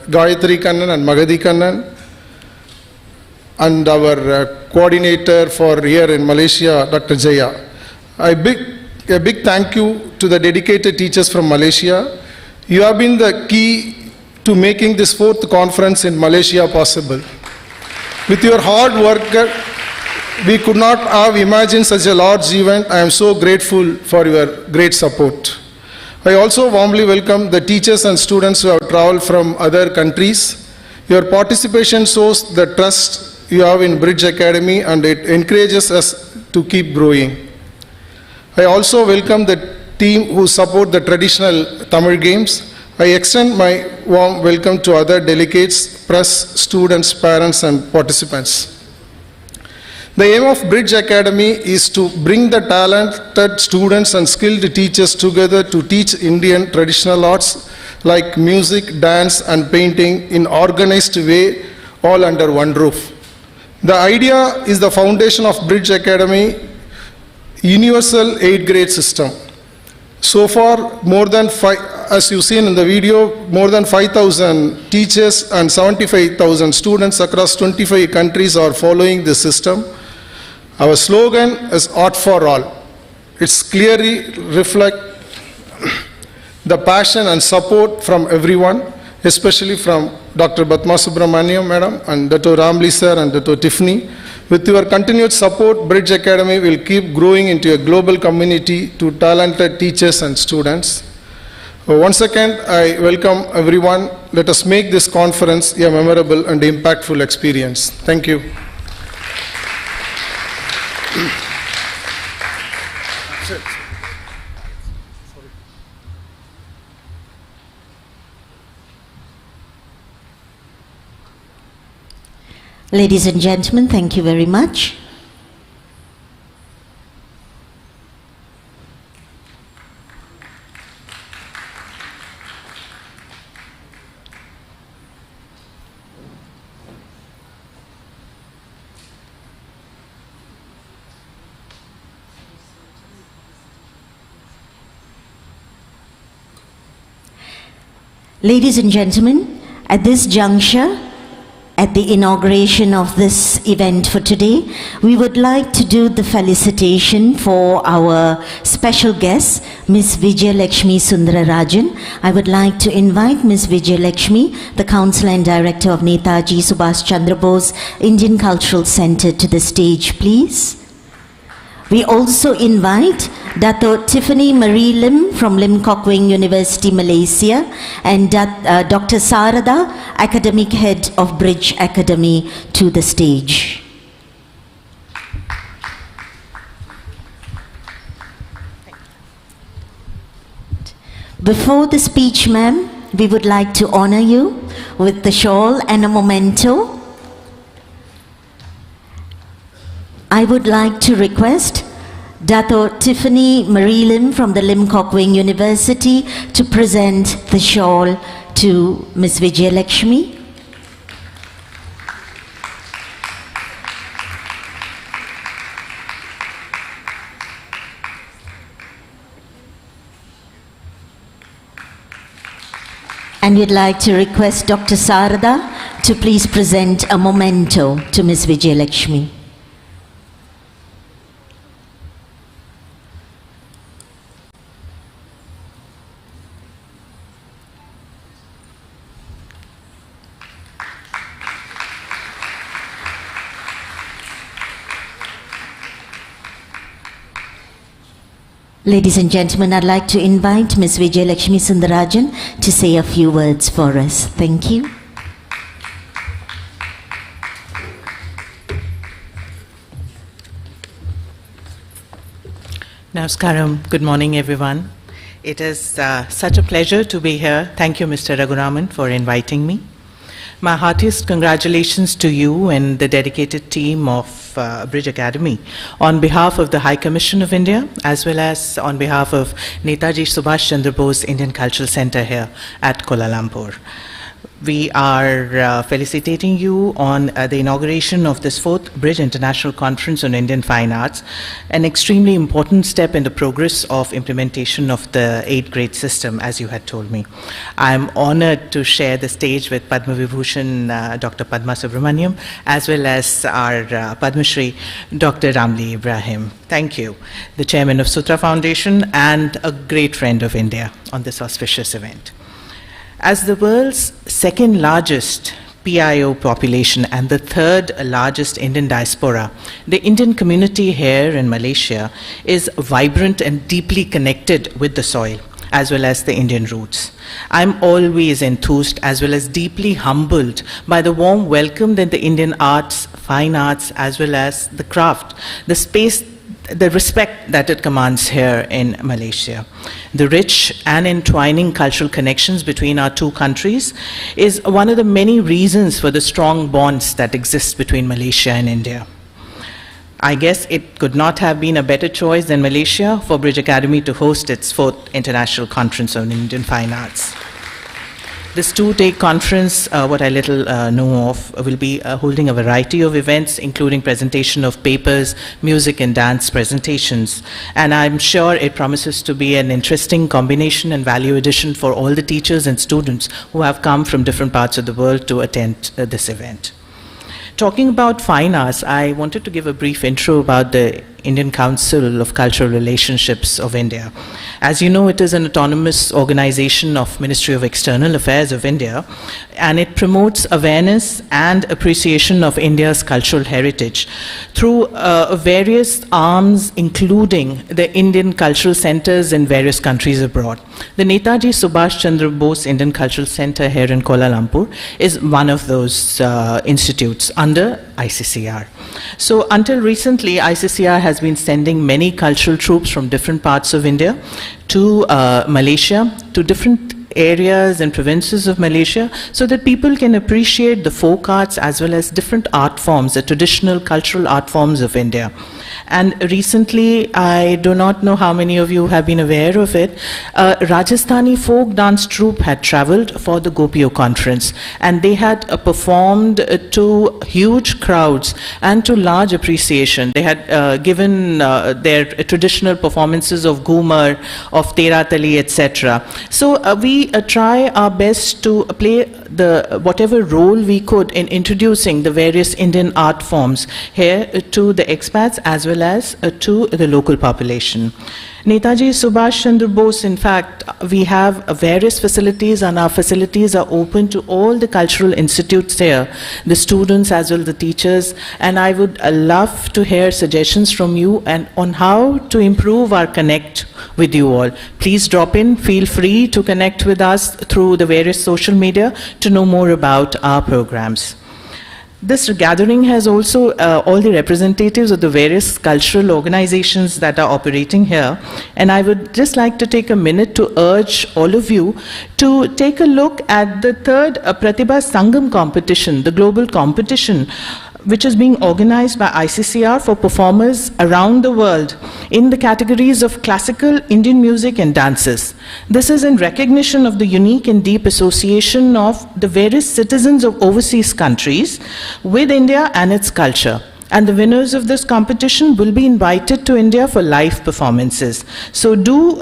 Gayatri Kannan and Magadi Kannan, and our coordinator for here in Malaysia, Dr. Jaya. A big thank you to the dedicated teachers from Malaysia. You have been the key to making this 4th conference in Malaysia possible. With your hard work, we could not have imagined such a large event. I am so grateful for your great support. I also warmly welcome the teachers and students who have traveled from other countries. Your participation shows the trust you have in Bridge Academy and it encourages us to keep growing. I also welcome the team who support the traditional Tamil games. I extend my warm welcome to other delegates, press, students, parents and participants. The aim of Bridge Academy is to bring the talented students and skilled teachers together to teach Indian traditional arts like music, dance and painting in organized way, all under one roof. The idea is the foundation of Bridge Academy universal 8th grade system. So far, more than as you've seen in the video, more than 5,000 teachers and 75,000 students across 25 countries are following this system. Our slogan is Art for All. It's clearly reflect the passion and support from everyone, especially from Dr. Padma Subramaniam Madam and Dr. Ramli Sir and Dr. Tiffany. With your continued support, Bridge Academy will keep growing into a global community to talented teachers and students. Once again, I welcome everyone. Let us make this conference a memorable and impactful experience. Thank you. Ladies and gentlemen, thank you very much. Ladies and gentlemen, at this juncture, at the inauguration of this event for today, we would like to do the felicitation for our special guest, Ms. Vijayalakshmi Sundararajan. I would like to invite Ms. Vijayalakshmi, the Council and Director of Netaji Subhash Chandra Bose Indian Cultural Center, to the stage, please. We also invite Dato Tiffany Marie Lim from Lim Kok Wing University, Malaysia, and Dr. Sarada, Academic Head of Bridge Academy, to the stage. Before the speech, ma'am, we would like to honor you with the shawl and a memento. I would like to request Dato Tiffany Marie Lim from the Lim Kok Wing University to present the shawl to Ms. Vijayalakshmi. And we'd like to request Dr. Sarada to please present a memento to Ms. Vijayalakshmi. Ladies and gentlemen, I'd like to invite Ms. Vijayalakshmi Sundararajan to say a few words for us. Thank you. Namaskaram. Good morning, everyone. It is such a pleasure to be here. Thank you, Mr. Raghunaman, for inviting me. My heartiest congratulations to you and the dedicated team of Bridge Academy on behalf of the High Commission of India, as well as on behalf of Netaji Subhash Chandra Bose Indian Cultural Center here at Kuala Lumpur. We are felicitating you on the inauguration of this 4th Bridge International Conference on Indian Fine Arts, an extremely important step in the progress of implementation of the 8th grade system, as you had told me. I'm honored to share the stage with Padma Vibhushan Dr. Padma Subramaniam, as well as our Padma Shri Dr. Ramli Ibrahim. Thank you, the Chairman of Sutra Foundation and a great friend of India, on this auspicious event. As the world's second largest PIO population and the third largest Indian diaspora, the Indian community here in Malaysia is vibrant and deeply connected with the soil, as well as the Indian roots. I'm always enthused as well as deeply humbled by the warm welcome that the Indian arts, fine arts, as well as the craft, the space, the respect that it commands here in Malaysia. The rich and entwining cultural connections between our two countries is one of the many reasons for the strong bonds that exist between Malaysia and India. I guess it could not have been a better choice than Malaysia for Bridge Academy to host its 4th International Conference on Indian Fine Arts. This two-day conference, what I little know of, will be holding a variety of events, including presentation of papers, music and dance presentations. And I'm sure it promises to be an interesting combination and value addition for all the teachers and students who have come from different parts of the world to attend this event. Talking about fine arts, I wanted to give a brief intro about the Indian Council of Cultural Relationships of India. As you know, it is an autonomous organization of Ministry of External Affairs of India, and it promotes awareness and appreciation of India's cultural heritage through various arms, including the Indian cultural centers in various countries abroad. The Netaji Subhash Chandra Bose Indian Cultural Center here in Kuala Lumpur is one of those institutes under ICCR. So until recently, ICCR has been sending many cultural troops from different parts of India to Malaysia, to different areas and provinces of Malaysia, so that people can appreciate the folk arts as well as different art forms, the traditional cultural art forms of India. And recently, I do not know how many of you have been aware of it, Rajasthani folk dance troupe had traveled for the Gopio conference, and they had performed to huge crowds and to large appreciation. They had given their traditional performances of Ghumar, of Tera Tali, etc. So we try our best to play whatever role we could in introducing the various Indian art forms here to the expats as well as to the local population. Netaji Subhash Chandra Bose, in fact, we have various facilities, and our facilities are open to all the cultural institutes here, the students as well as the teachers, and I would love to hear suggestions from you and on how to improve our connect with you all. Please drop in, feel free to connect with us through the various social media to know more about our programs. This gathering has also all the representatives of the various cultural organizations that are operating here, and I would just like to take a minute to urge all of you to take a look at the third Pratibha Sangam competition, the global competition, which is being organized by ICCR for performers around the world in the categories of classical, Indian music and dances. This is in recognition of the unique and deep association of the various citizens of overseas countries with India and its culture. And the winners of this competition will be invited to India for live performances. So do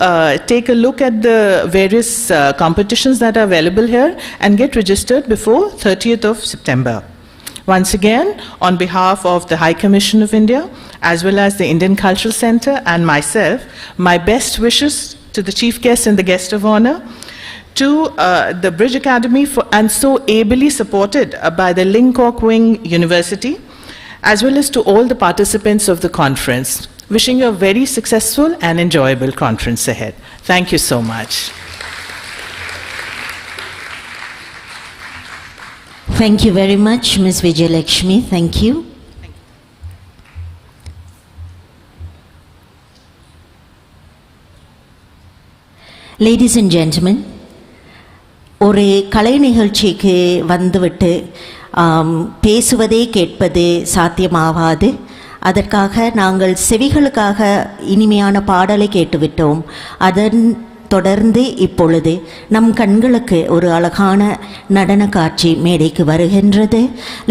take a look at the various competitions that are available here and get registered before 30th of September. Once again, on behalf of the High Commission of India, as well as the Indian Cultural Center and myself, my best wishes to the chief guest and the guest of honor, to the Bridge Academy, and so ably supported by the Ling Kok Wing University, as well as to all the participants of the conference. Wishing you a very successful and enjoyable conference ahead. Thank you so much. Thank you very much, Ms. Vijayalakshmi. Thank you. Ladies and gentlemen, ஒரு கலை நிகழ்ச்சிக்கு வந்துவிட்டு பேசுவதே கேட்பது சாத்தியமாகாது. அதற்காக நாங்கள் செவிகளுக்காக இனிமையான பாடலை கேட்டுவிட்டோம். அதன் தொடர்ந்து இப்பொழுது நம் கண்களுக்கு ஒரு அழகான நடன காட்சி மேடைக்கு வருகின்றது.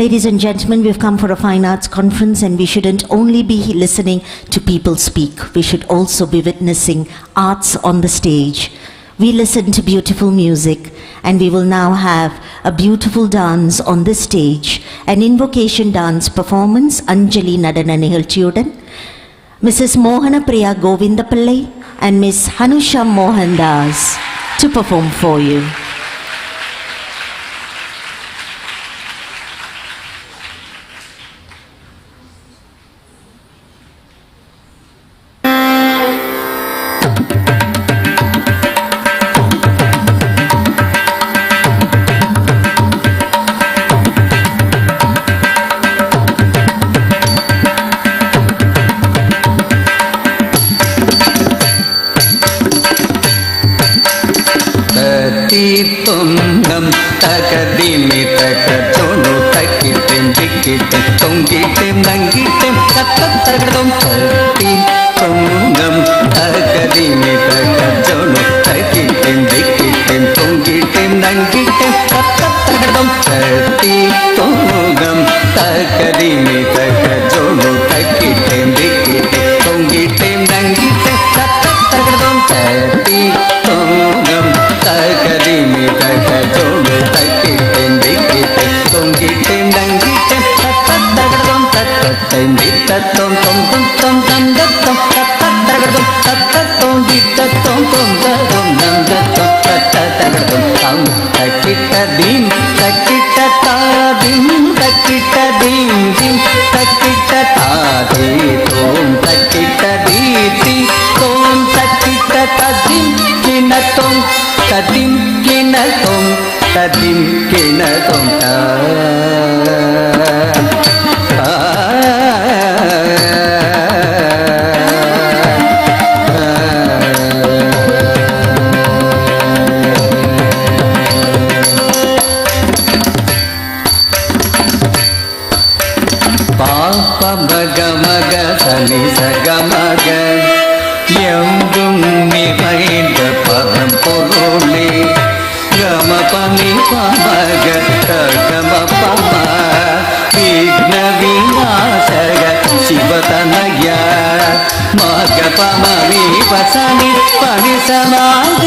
Ladies and gentlemen, we've come for a fine arts conference and we shouldn't only be listening to people speak. We should also be witnessing arts on the stage. We listen to beautiful music and we will now have a beautiful dance on this stage, an invocation dance performance Anjali Nadana Nihilchiyudan Mrs. Mohana Priya Govindapillai and Miss Hanusha Mohandas to perform for you. Tongam takadimi takatono takitem dikitem tongitem nangitem tatatardom tongam takadimi takatono takitem dikitem tongitem nangitem தத்தத்தகடம் தட்டி தொங்கம் தக்கதிமி தக்க ஜோடு தக்கிட்டேன் திக்கிட்டேன் தொங்கிட்டேன் நங்கிட்டேன் தத்தத்தகடம் தட்டி தொங்கம் தக்கதிமி தக்க ஜோடு தக்கிட்டேன் திக்கிட்டேன் தொங்கிட்டேன் நங்கிட்டேன் தத்தத்தகடம் தத்தத்தேன் தித்தத்தோம் தொம் தொம் தொம் தந்தத்தோம் தத்தத்தகடம் தத்தத்தோம் தித்தத்தோம் தொம் தம் நந்தத்தோம் தத்தத்தகடம் தம் தக்கிட்ட theme தக்கிட்ட தாதீம் தக்கிட்ட தீம் தீம் தக்கிட்ட தாதே தோம் தக்கிட்ட தீதி தோம் தக்கிட்ட ததிம் கிணத்தோம் ததிம் கிணத்தோம் ததிம் கிணத்தோம் மக சனி சகமக எங்கும் நிறைந்த பதம் பொருளே கம பனி பமக கம பம விக்ன விநாசக சிவதனய மக பம விபசனி பனி சமாக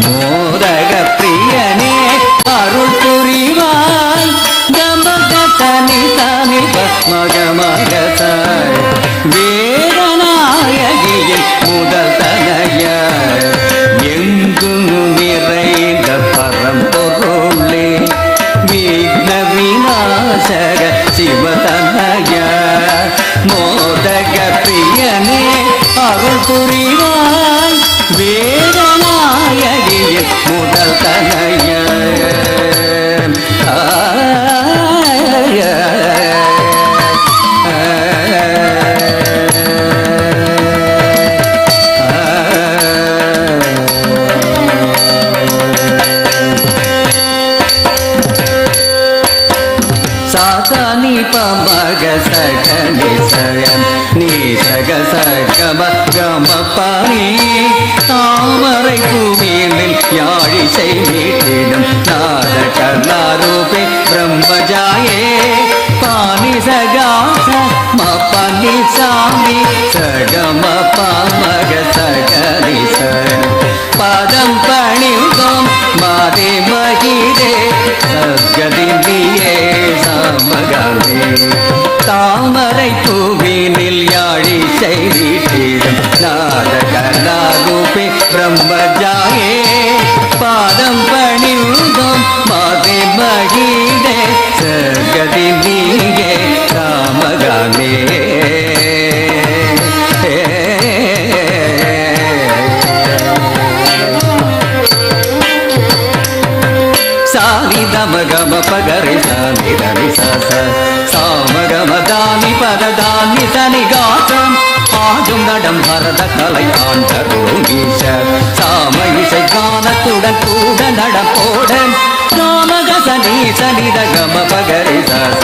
மோதக பிரியனே அருள் புரிவாய் தனி தனி மகமகதாய் வேதநாயகியின் முதல் தனைய எங்கும் நிறைந்த பரம்பொருளே விக்ன விநாசக சிவதனய மோதக பிரியனே அருள் புரிவாய் வேதநாயகியின் முதல் தனைய சாதானி பமக சகனி சயம் நீ சக சகம கம பாணி தாமரை பூமியில் யாழிசை மீட்டிடும் நாத கர்ணாரூபே பிரம்மஜாயே பாணி சகாச மபனி சாமி சகம பமக சகனி சயம் பதம் பணிந்தோம் மாதே மகிதே சத்கதியே சாமகாலே தாமரை பூவினில் யாழி செய்திடும் நாடகூபே பிரம்மஜாயே பாதம் பணிந்தோம் மாதே மகிதே சத்கதியே சாமகாலே గమ పగరి సాని దని సస సామగమ దాని పదదాని సని గాతం ஆடும் நடம் பரத கலை ஆண்ட ரோகீஷ சாம இசை கானத்துடன் கூட நடப்போட ராமக சனி சனித கம பகரி சச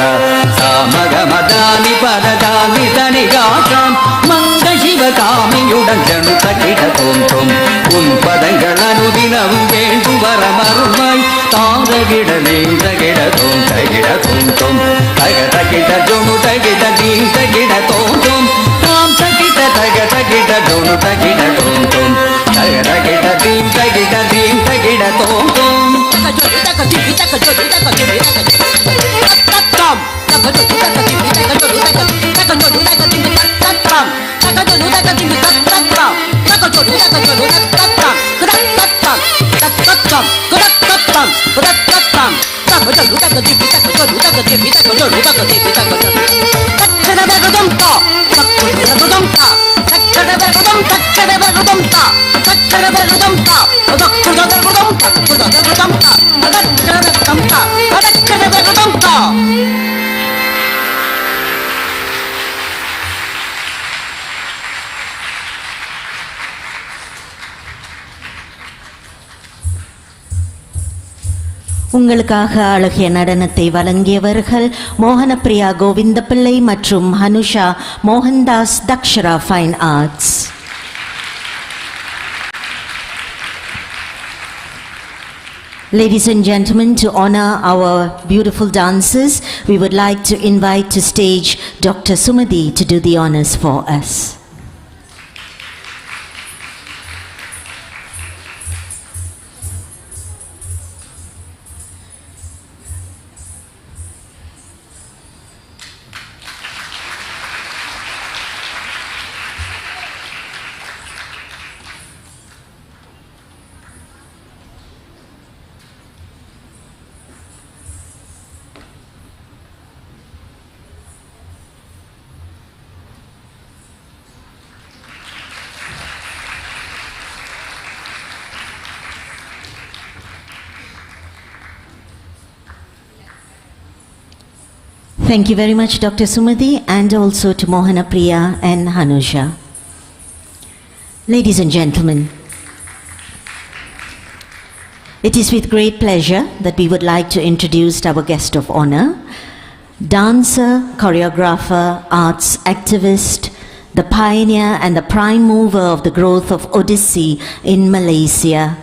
சாமகம தானி பததானி சனி காசம் மங்க சிவ காமியுடன் ஜனுத கிட தோன்றும் உன் பதங்கள் அனுதினமும் வேண்டு வர மருமாய் தாந்தகிட நீந்தகிட தோந்தகிட தோன்றும் தகத கிட ஜொனு தகிட நீந்தகிட தோன்றும் தாம் தகிட தகத கிட ஜொனு தகிட தோன்றும் தகத கிட தீம் தகிட தீம் தகிட தோன்றும் உங்களுக்காக அழகிய நடனத்தை வழங்கியவர்கள் மோகனப்பிரியா கோவிந்தபிள்ளை மற்றும் Hanusha Mohandas Dakshara fine arts. Ladies and gentlemen, to honor our beautiful dancers, we would like to invite to stage Dr. Sumadi to do the honors for us. Thank you very much, Dr. Sumadi, and also to Mohana Priya and Hanusha. Ladies and gentlemen, it is with great pleasure that we would like to introduce our guest of honor, dancer, choreographer, arts activist, the pioneer and the prime mover of the growth of Odyssey in Malaysia,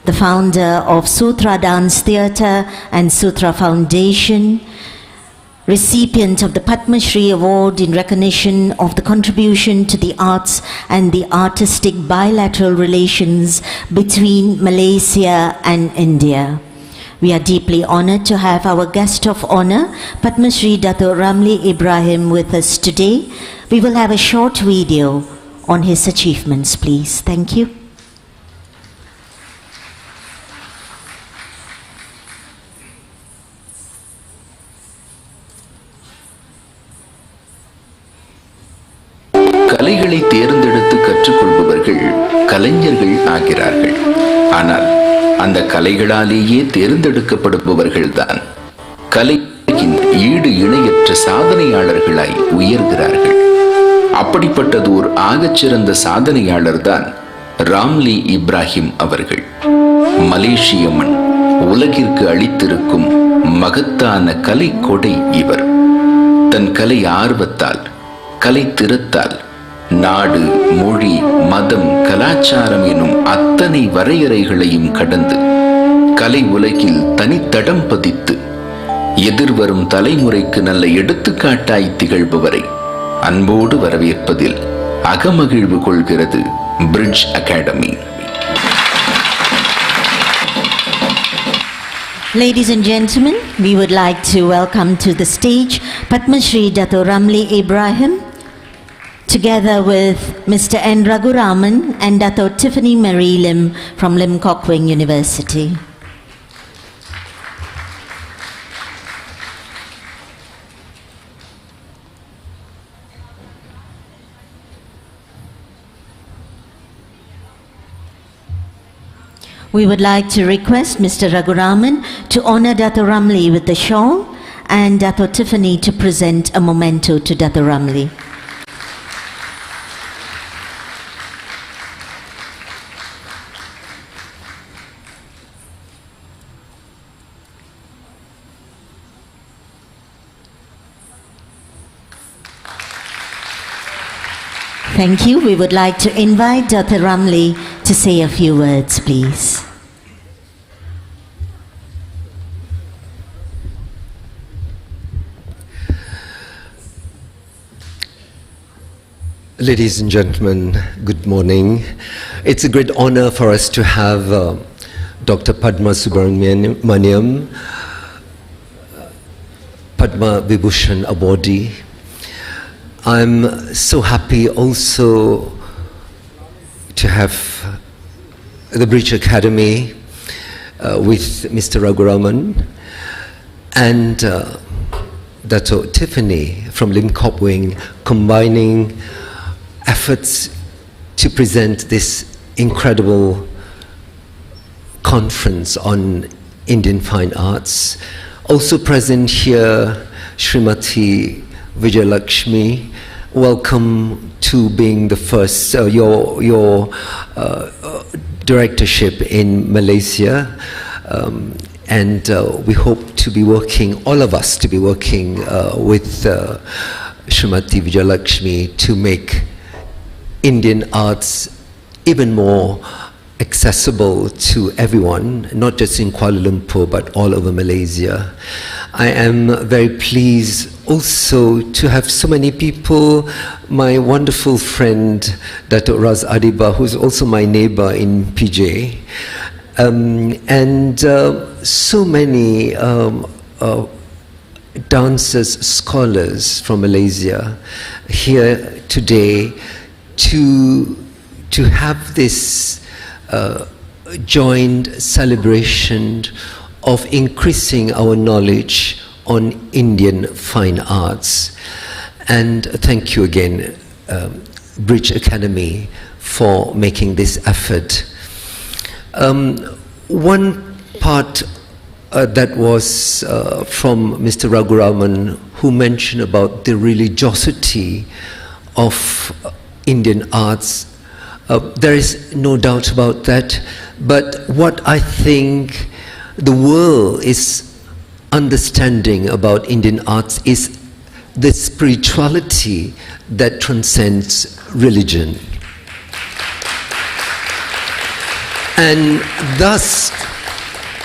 the founder of Sutra Dance Theatre and Sutra Foundation, recipient of the Padma Shri Award in recognition of the contribution to the arts and the artistic bilateral relations between Malaysia and India. We are deeply honored to have our guest of honor, Padma Shri Dato' Ramli Ibrahim, with us today. We will have a short video on his achievements, please. Thank you. கலைகளை தேர்ந்தெடுத்து கற்றுக்கொள்பவர்கள் கலைஞர்கள் ஆகிறார்கள். ஆனால் அந்த கலைகளாலேயே தேர்ந்தெடுக்கப்படுபவர்கள்தான் கலையின் ஈடு இணையற்ற சாதனையாளர்களாய் உயர்கிறார்கள். அப்படிப்பட்டதோர் ஆகச்சிறந்த சாதனையாளர் தான் ராம்லி இப்ராஹிம் அவர்கள். மலேசிய மண் உலகிற்கு அளித்திருக்கும் மகத்தான கலை கொடை இவர். தன் கலை ஆர்வத்தால், கலை திறத்தால் நாடு, மொழி, மதம், கலாச்சாரம் எனும் அத்தனை வரையறைகளையும் கடந்து கலை உலகில் தனித்தடம் பதித்து எதிர்வரும் தலைமுறைக்கு நல்ல எடுத்துக்காட்டாய் திகழ்பவரை அன்போடு வரவேற்பதில் அகமகிழ்வு கொள்கிறது Bridge Academy. Ladies and gentlemen, we would like to welcome to the stage Padma Shri Dato' Ramli Ibrahim, together with Mr. N. Raguraman and Dato' Tiffany Marie Lim from Lim Kok Wing University. We would like to request Mr. Raguraman to honor Dato' Ramli with the shawl and Dato' Tiffany to present a memento to Dato' Ramli. Thank you. We would like to invite Dato' Ramli to say a few words, please. Ladies and gentlemen, good morning. It's a great honor for us to have Dr. Padma Subramaniam, Padma Vibhushan awardee. I'm so happy also to have the Bridge Academy with Mr. Raguraman and Dato' Tiffany from Lim Kok Wing, combining efforts to present this incredible conference on Indian fine arts. Also present here, Srimati Vijayalakshmi, welcome to being the first, your directorship in Malaysia, and we hope to be working, all of us to be working with Srimati Vijayalakshmi to make Indian arts even more accessible to everyone, not just in Kuala Lumpur, but all over Malaysia. I am very pleased also to have so many people, my wonderful friend, Dato' Raz Adiba, who's also my neighbor in PJ, and so many dancers, scholars from Malaysia here today to have this joint celebration of increasing our knowledge on Indian fine arts. And thank you again, Bridge Academy, for making this effort. One part that was from Mr. Raghuraman, who mentioned about the religiosity of Indian arts. There is no doubt about that, but what I think the world is understanding about Indian arts is the spirituality that transcends religion. And thus,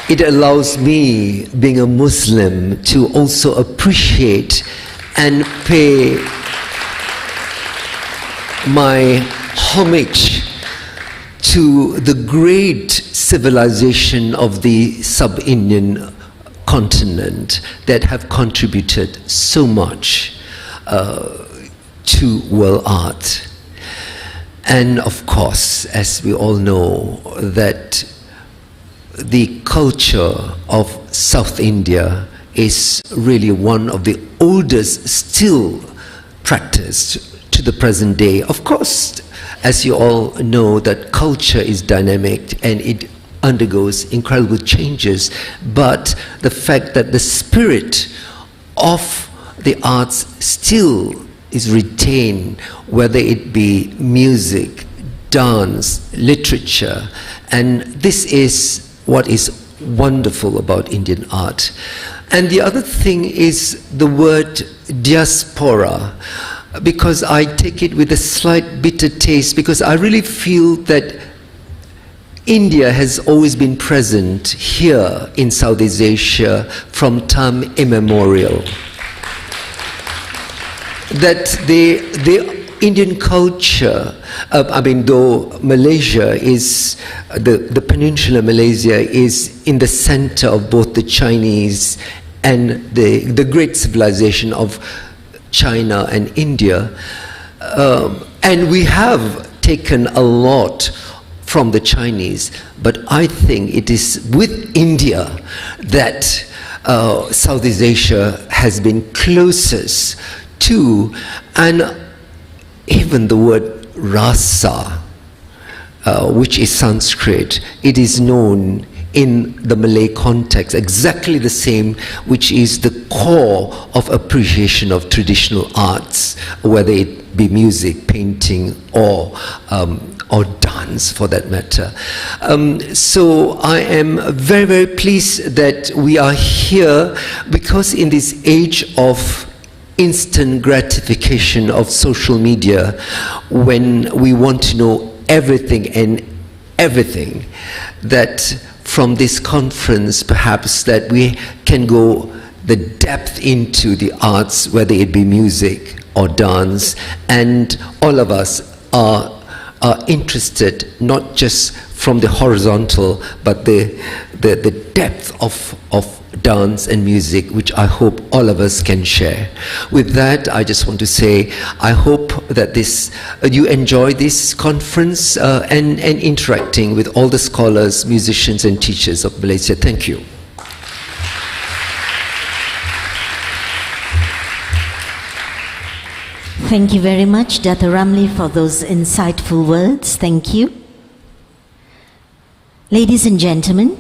it allows me, being a Muslim, to also appreciate and pay my homage to the great civilization of the sub-Indian continent that have contributed so much to world art. And of course, as we all know, that the culture of South India is really one of the oldest still practiced to the present day. Of course, as you all know, that culture is dynamic and it undergoes incredible changes, but the fact that the spirit of the arts still is retained, whether it be music, dance, literature, and this is what is wonderful about Indian art. And the other thing is the word diaspora, because I take it with a slight bitter taste, because I really feel that India has always been present here in Southeast Asia from time immemorial. That the Indian culture, though Malaysia is, the peninsula Malaysia is in the center of both the Chinese and the great civilization of China and India, and we have taken a lot from the Chinese, but I think it is with India that Southeast Asia has been closest to, and even the word rasa, which is Sanskrit, it is known in the Malay context exactly the same, which is the core of appreciation of traditional arts, whether it be music, painting, or dance for that matter. So I am very, very pleased that we are here, because in this age of instant gratification of social media, when we want to know everything and everything, that from this conference perhaps that we can go the depth into the arts, whether it be music or dance, and all of us are interested not just from the horizontal, but the depth of dance and music, which I hope all of us can share. With that, I just want to say, I hope that you enjoy this conference and interacting with all the scholars, musicians and teachers of Malaysia. Thank you. Thank you very much, Dato' Ramli, for those insightful words. Thank you. Ladies and gentlemen,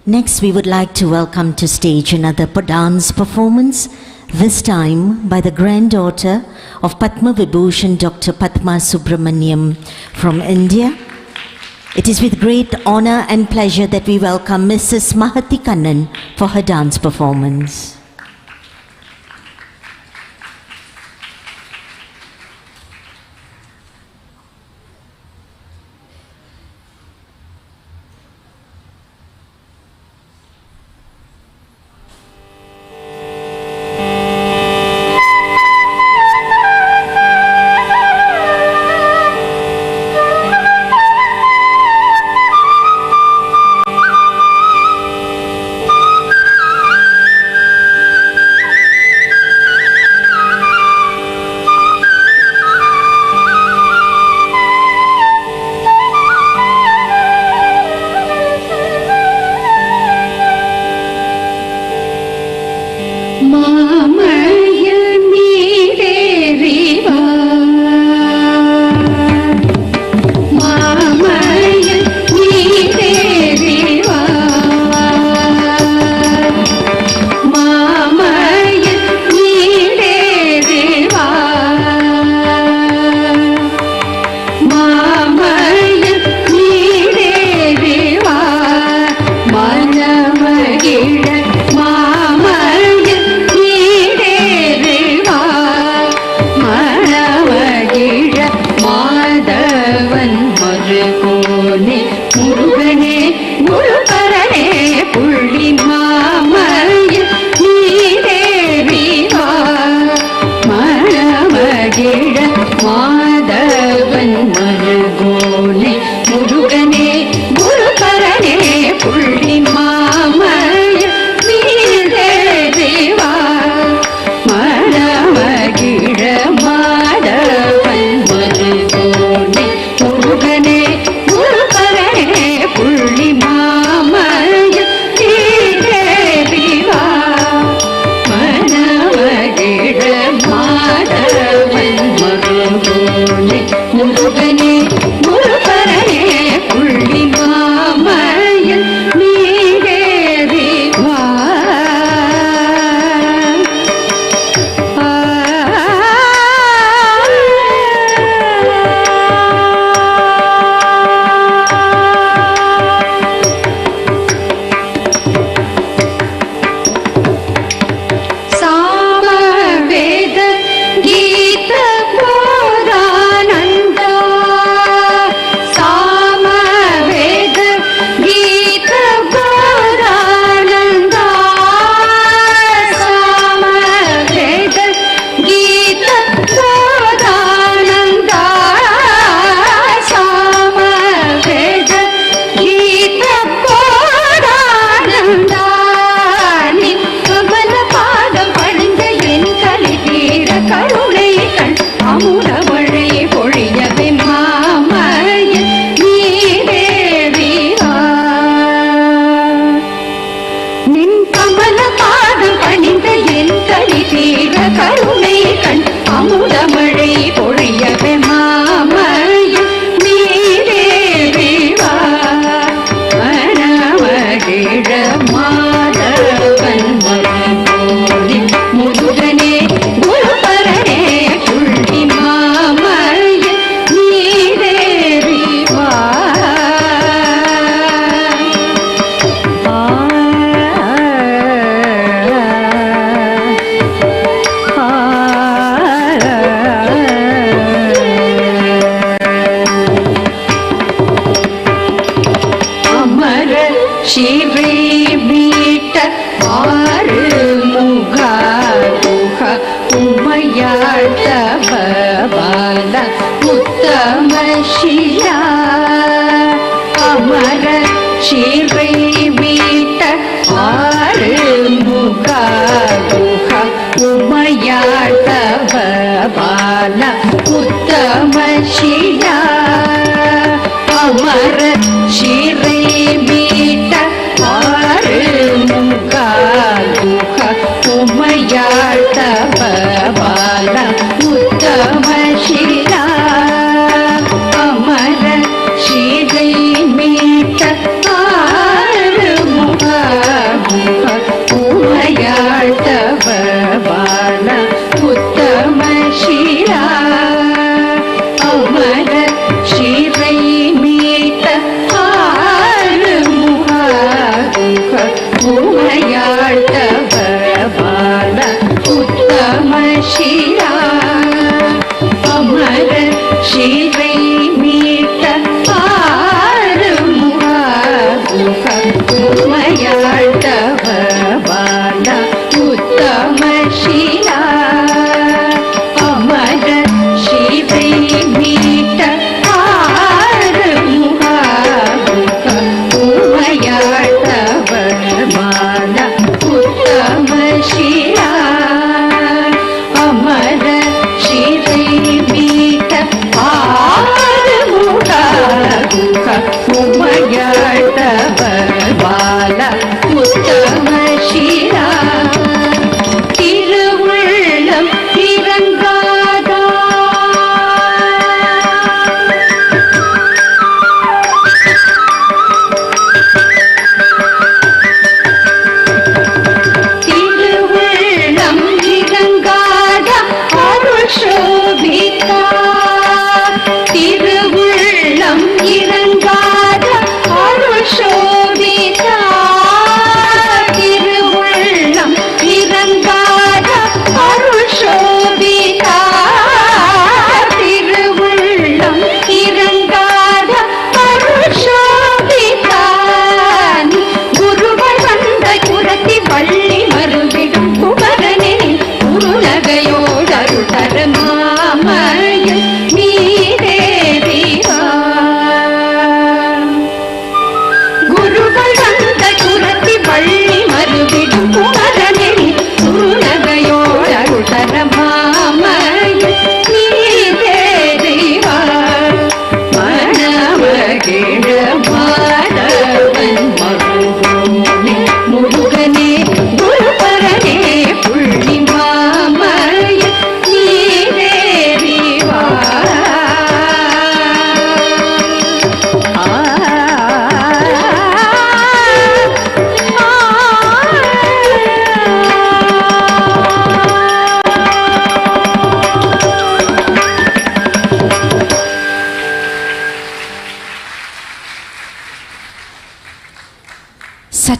next we would like to welcome to stage another dance performance, this time by the granddaughter of Padma Vibhushan Dr. Padma Subramaniam from India. It is with great honor and pleasure that we welcome Mrs. Mahati Kannan for her dance performance. Amara Shri Meeta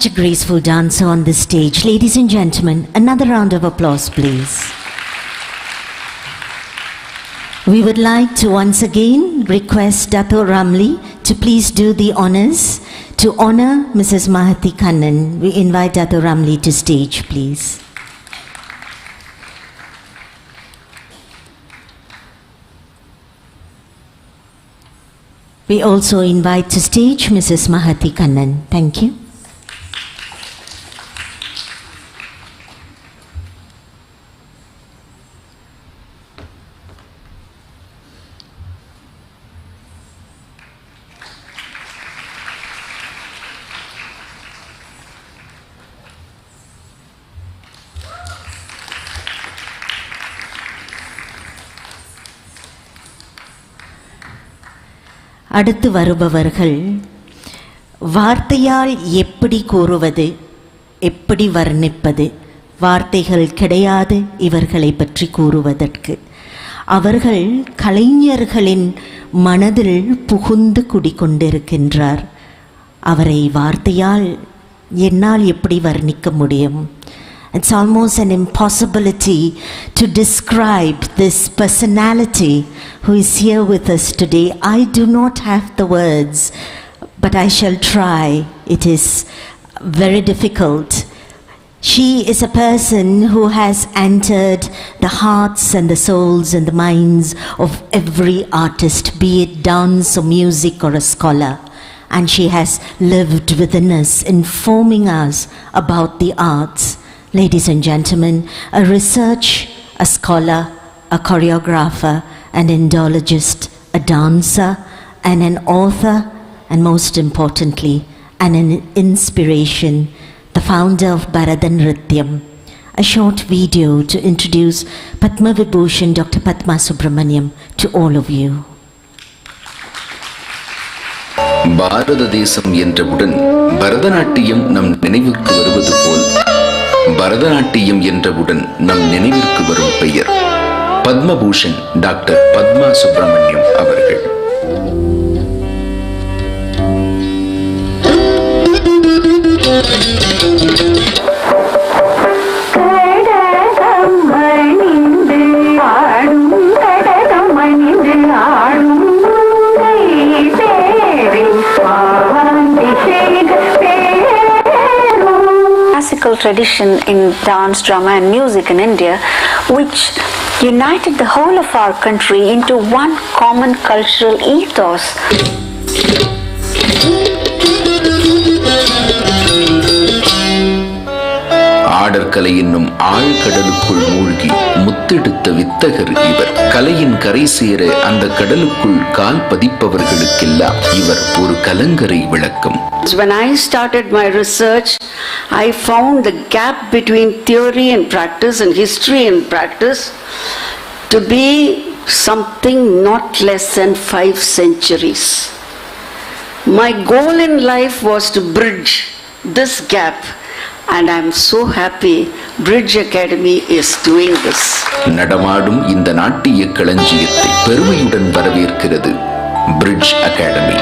such a graceful dancer on this stage. Ladies and gentlemen, another round of applause, please. We would like to once again request Dato Ramli to please do the honors. To honor Mrs. Mahati Kannan, we invite Dato Ramli to stage, please. We also invite to stage Mrs. Mahati Kannan. Thank you. அடுத்து வருபவர்கள் வார்த்தையால் எப்படி கூறுவது, எப்படி வர்ணிப்பது, வார்த்தைகள் கிடையாது இவர்களை பற்றி கூறுவதற்கு. அவர்கள் கலைஞர்களின் மனதில் புகுந்து குடிக்கொண்டிருக்கின்றார். அவரை வார்த்தையால் என்னால் எப்படி வர்ணிக்க முடியும்? It's almost an impossibility to describe this personality who is here with us today. I do not have the words, but I shall try. It is very difficult. She is a person who has entered the hearts and the souls and the minds of every artist, be it dance or music or a scholar. And she has lived within us, informing us about the arts. Ladies and gentlemen, a research, a scholar, a choreographer, an Indologist, a dancer, and an author, and most importantly, an inspiration, the founder of Bharatanatyam. A short video to introduce Padma Vibhushan Dr. Padma Subramaniam to all of you. பாரத தேசம் என்றவுடன் பரதநாட்டியம் நம் நினைவுக்கு வருவது போல் பரதநாட்டியம் என்றவுடன் நம் நினைவிற்கு வரும் பெயர் பத்மபூஷன் டாக்டர் பத்மா சுப்பிரமணியம் அவர்கள். Classical tradition in dance, drama and music in India, which united the whole of our country into one common cultural ethos. ஆடற்கலை என்னும் ஆழ்கடலுக்குள் மூழ்கி முத்தெடுத்த வித்தகர் இவர். கலையின் கரை சேர அந்த கடலுக்குள் கால் பதிப்பவர்களுக்கெல்லாம் இவர் ஒரு கலங்கரை விளக்கம். When I started my research, I found the gap between theory and practice and history and practice to be something not less than 5 centuries. My goal in life was to bridge this gap, and I'm so happy Bridge Academy is doing this. நடமாடும் இந்த நாட்டிய களஞ்சியத்தை பெருமையுடன் வரவேற்கிறது Bridge Academy.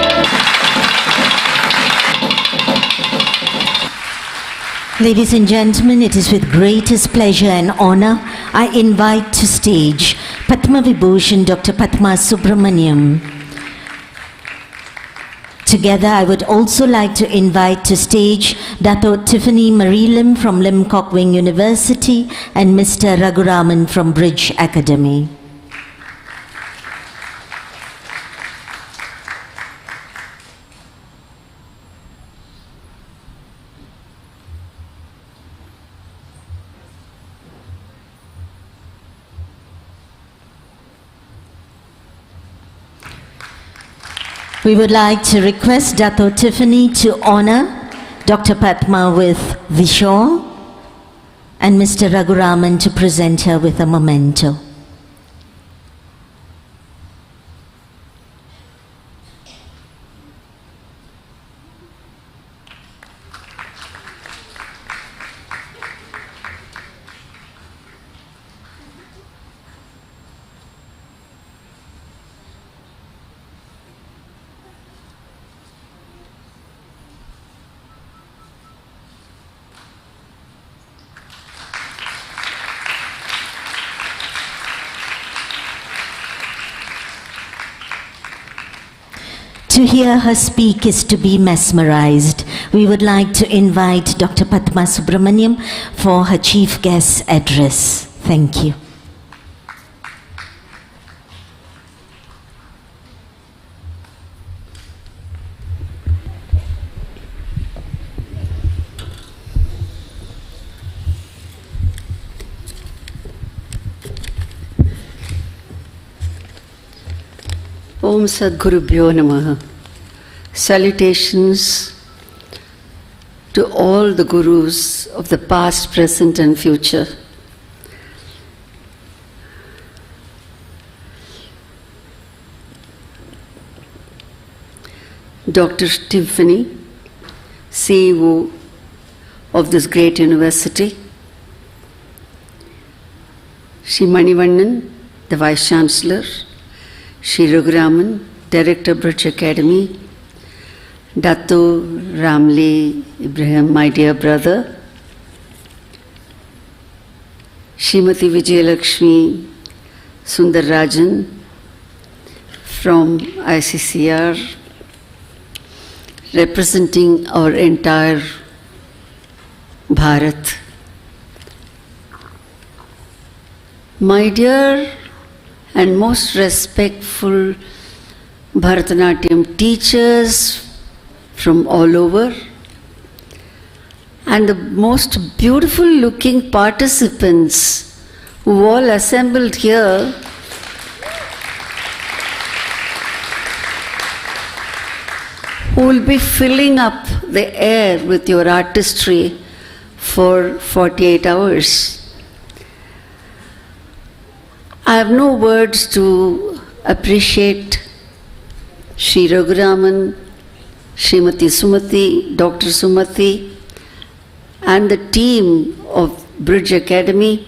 Ladies and gentlemen, it is with greatest pleasure and honor I invite to stage Padma Vibhushan Dr. Padma Subramaniam. Together, I would also like to invite to stage Dato Tiffany Marie Lim from Lim Kok Wing University and Mr. Raghuraman from Bridge Academy. We would like to request Dato Tiffany to honor Dr. Padma with the shawl and Mr. Raghuraman to present her with a memento. To hear her speak is to be mesmerized. We would like to invite Dr. Padma Subramaniam for her chief guest address. Thank you. Om Sadgurubhyo Namaha. Salutations to all the Gurus of the past, present and future. Dr. Tiffany, CEO of this great university. Shri Manivannan, the Vice Chancellor. Shri Raghuraman, Director, Bridge Academy, Dato Ramli Ibrahim, my dear brother, Srimati Vijayalakshmi Sundararajan from ICCR, representing our entire Bharat. My dear and most respectful Bharatanatyam teachers from all over, and the most beautiful looking participants who all assembled here, who will be filling up the air with your artistry for 48 hours. I have no words to appreciate Shri Raghuraman, Srimati Sumati, Dr. Sumati, and the team of Bridge Academy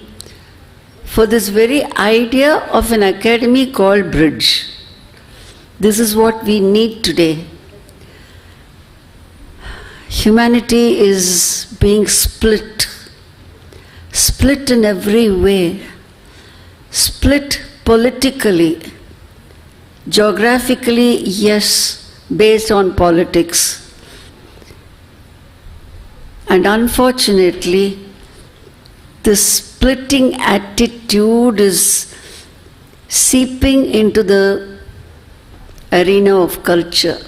for this very idea of an academy called Bridge. This is what we need today. Humanity is being split in every way. Split politically, geographically, yes, based on politics. And unfortunately, this splitting attitude is seeping into the arena of culture.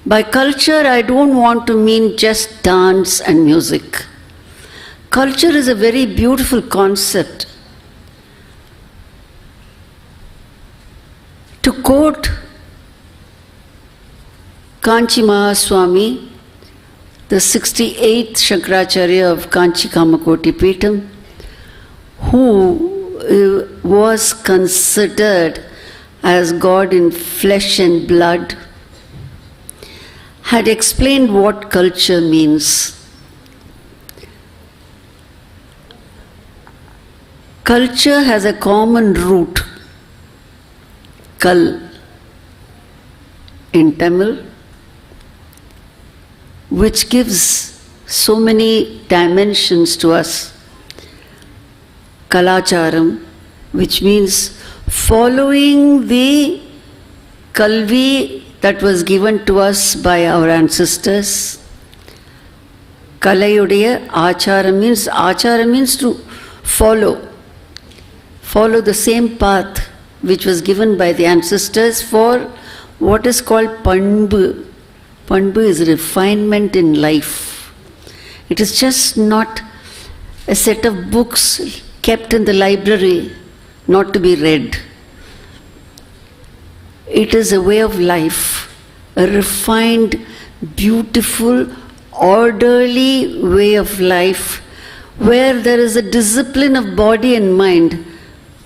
By culture, I don't want to mean just dance and music. Culture is a very beautiful concept. To quote Kanchi Mahaswami, the 68th Shankaracharya of Kanchi Kamakoti Peetham, who was considered as God in flesh and blood, had explained what culture means. Culture has a common root, Kal in Tamil, which gives so many dimensions to us. Kalacharam, which means following the Kalvi that was given to us by our ancestors. Kalayudeya Achara means to follow the same path which was given by the ancestors for what is called Panbu. Panbu is refinement in life. It is just not a set of books kept in the library, not to be read. It is a way of life, a refined, beautiful, orderly way of life where there is a discipline of body and mind,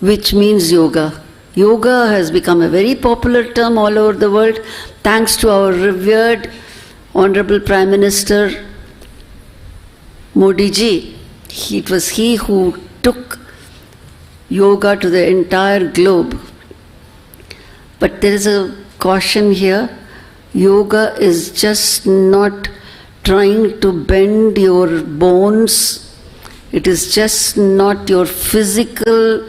which means yoga. Yoga has become a very popular term all over the world, thanks to our revered Honorable Prime Minister Modi ji. It was he who took yoga to the entire globe. But there is a caution here. Yoga is just not trying to bend your bones. It is just not your physical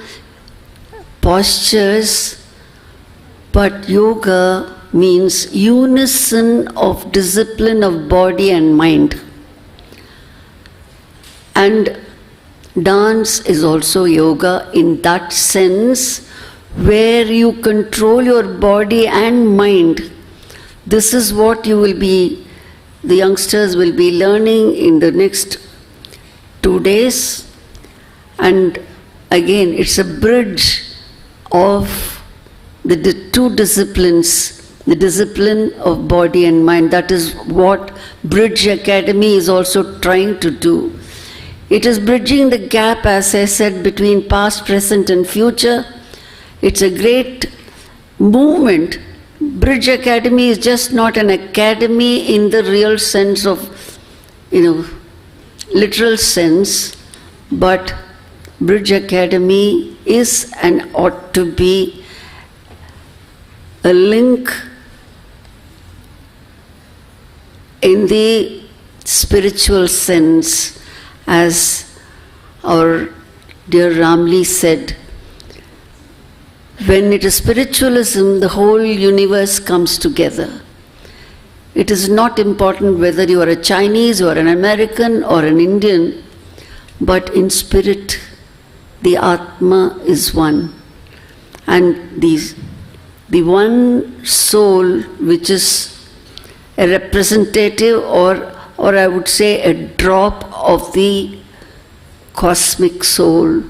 postures, But yoga means unison of discipline of body and mind. And dance is also yoga in that sense, where you control your body and mind. This is what you will be, the youngsters will be learning in the next 2 days. And again, it's a bridge of the two disciplines, the discipline of body and mind. That is what Bridge Academy is also trying to do. It is bridging the gap, as I said, between past, present and future. It's a great movement. Bridge Academy is just not an academy in the real sense of, literal sense, but Bridge Academy is and ought to be a link in the spiritual sense, as our dear Ramli said. When it is spiritualism, the whole universe comes together. It is not important whether you are a Chinese or an American or an Indian, but in spirit, the Atma is one. And the one soul, which is a representative or I would say a drop of the cosmic soul,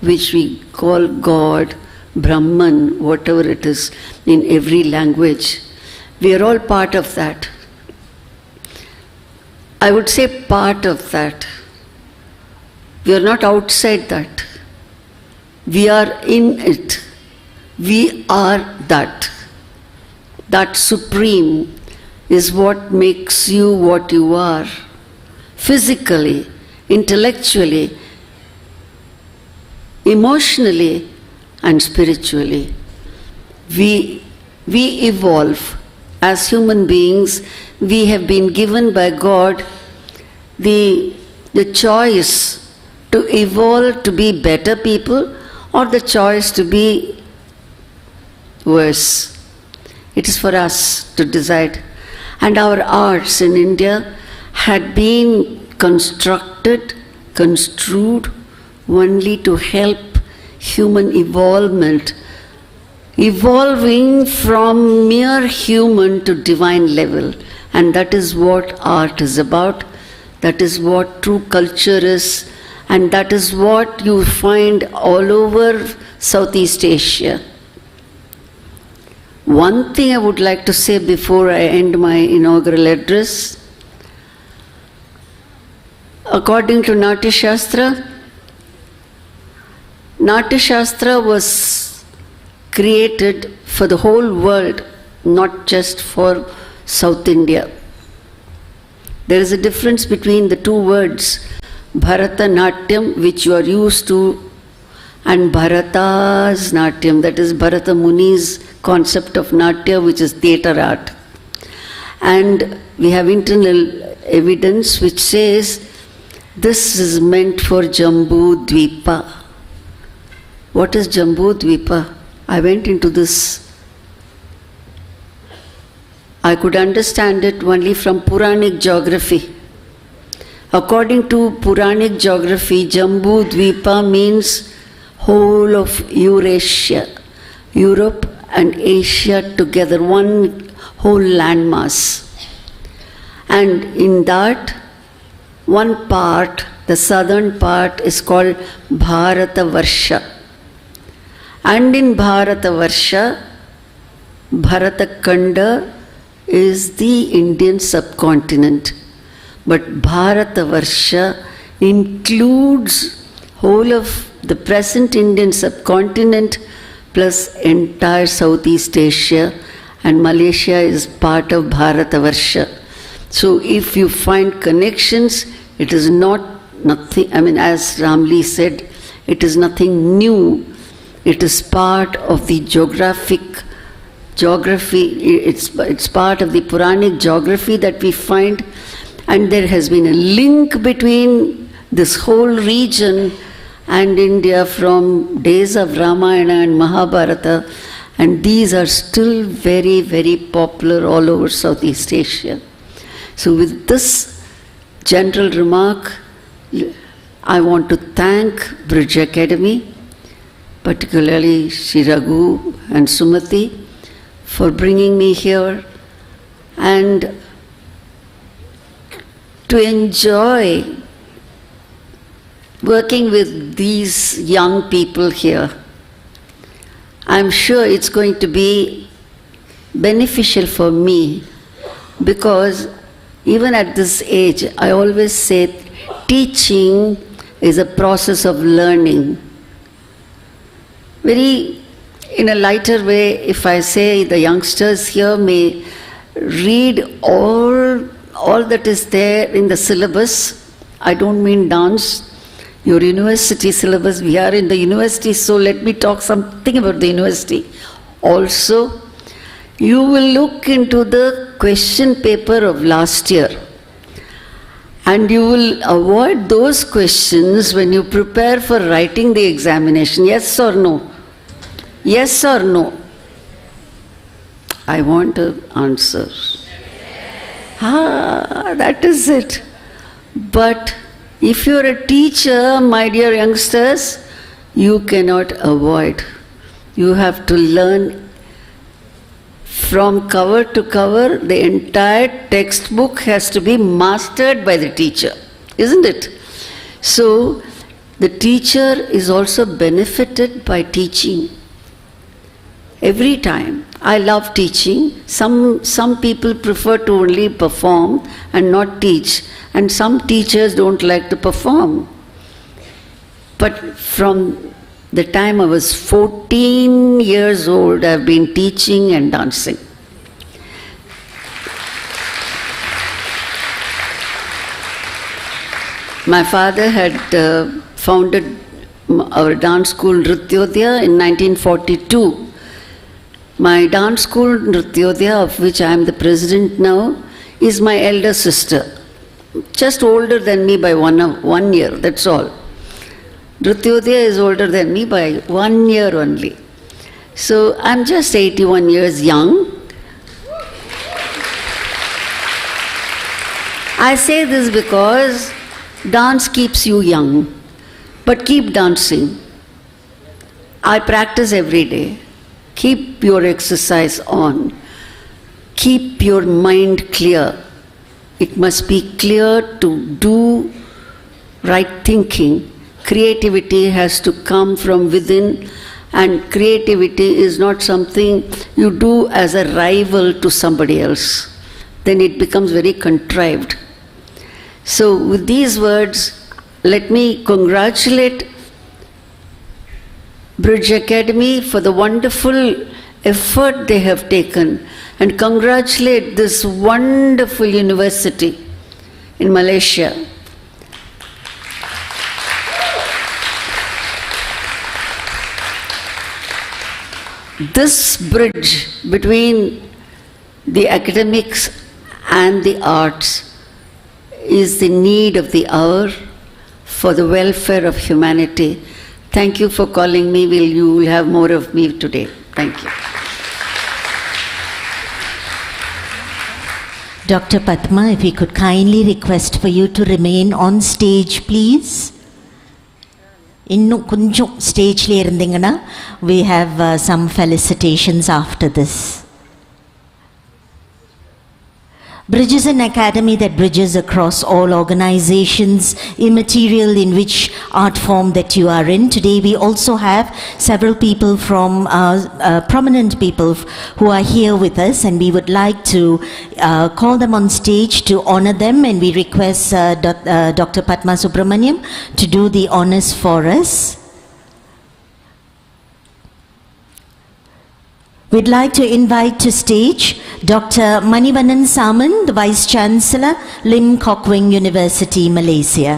which we call God, Brahman, whatever it is in every language. We are all part of that. I would say part of that. We are not outside that. We are in it. We are that. That supreme is what makes you what you are. Physically, intellectually, emotionally, and spiritually. We evolve. As human beings, we have been given by God the choice to evolve to be better people or the choice to be worse. It is for us to decide. And our arts in India had been constructed, construed only to help human evolvement, evolving from mere human to divine level. And that is what art is about. That is what true culture is. And that is what you find all over Southeast Asia. One thing I would like to say before I end my inaugural address. According to Natya Shastra, Natya Shastra was created for the whole world, not just for South India. There is a difference between the two words, Bharatanatyam, which you are used to, and Bharata's Natyam, that is Bharata Muni's concept of Natya, which is theatre art. And we have internal evidence which says this is meant for Jambu Dvipa. What is Jambu Dvipa? I went into this. I could understand it only from Puranic geography. According to Puranic geography, Jambu Dvipa means whole of Eurasia, Europe and Asia together, one whole landmass. And in that, one part, the southern part, is called Bharatavarsha. And in Bharatavarsha, Bharatakanda is the Indian subcontinent. But Bharatavarsha includes whole of the present Indian subcontinent plus entire Southeast Asia, and Malaysia is part of Bharatavarsha. So if you find connections, it is nothing, as Ramli said, it is nothing new. It is part of the geography, it's part of the Puranic geography that we find, and there has been a link between this whole region and India from days of Ramayana and Mahabharata, And these are still very, very popular all over Southeast Asia. So with this general remark, I want to thank Bridge Academy, particularly Shri Raghu and Sumati, for bringing me here and to enjoy working with these young people here. I'm sure it's going to be beneficial for me, because even at this age, I always say teaching is a process of learning. Very in a lighter way, if I say the youngsters here may read all that is there in the syllabus. I don't mean dance. Your university syllabus, we are in the university, so let me talk something about the university. Also, you will look into the question paper of last year, and you will avoid those questions when you prepare for writing the examination. Yes or no? Yes or no? I want an answer. That is it. But if you're a teacher, my dear youngsters, you cannot avoid. You have to learn from cover to cover. The entire textbook has to be mastered by the teacher, isn't it? So the teacher is also benefited by teaching. Every time. I love teaching. Some people prefer to only perform and not teach. And some teachers don't like to perform. But from the time I was 14 years old, I've been teaching and dancing. My father had founded our dance school Nrityodaya in 1942. My dance school Nrityodaya, of which I am the president now, is my elder sister. Just older than me by 1 year, that's all. Nrityodaya is older than me by 1 year only. So I'm just 81 years young. I say this because dance keeps you young, but keep dancing. I practice every day. Keep your exercise on. Keep your mind clear. It must be clear to do right thinking. Creativity has to come from within, and creativity is not something you do as a rival to somebody else. Then it becomes very contrived. So with these words, let me congratulate Bridge Academy for the wonderful effort they have taken, and congratulate this wonderful university in Malaysia. This bridge between the academics and the arts is the need of the hour for the welfare of humanity. Thank you for calling me. You will have more of me today. Thank you. Dr. Padma, if we could kindly request for you to remain on stage, please. இன்னும் கொஞ்சம் ஸ்டேஜ்ல இருந்தீங்கன்னா we have some felicitations after this. Bridge is an academy that bridges across all organizations, immaterial in which art form that you are in. Today we also have several people from prominent people who are here with us, and we would like to call them on stage to honor them, and we request Dr. Padma Subramaniam to do the honors for us. We'd like to invite to stage Dr. Manivanan Saman, the Vice Chancellor, Lim Kok Wing University, Malaysia.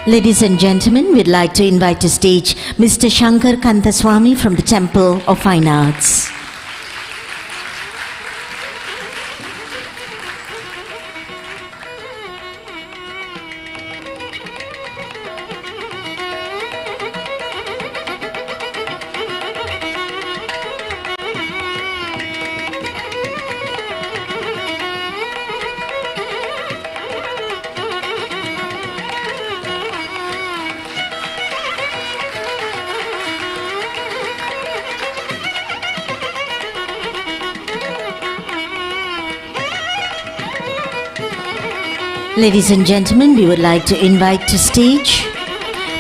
Ladies and gentlemen, we'd like to invite to stage Mr. Shankar Kanthaswamy from the Temple of Fine Arts. Ladies and gentlemen, we would like to invite to stage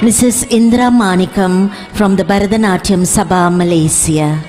Mrs. Indra Manikam from the Bharatanatyam Sabha, Malaysia.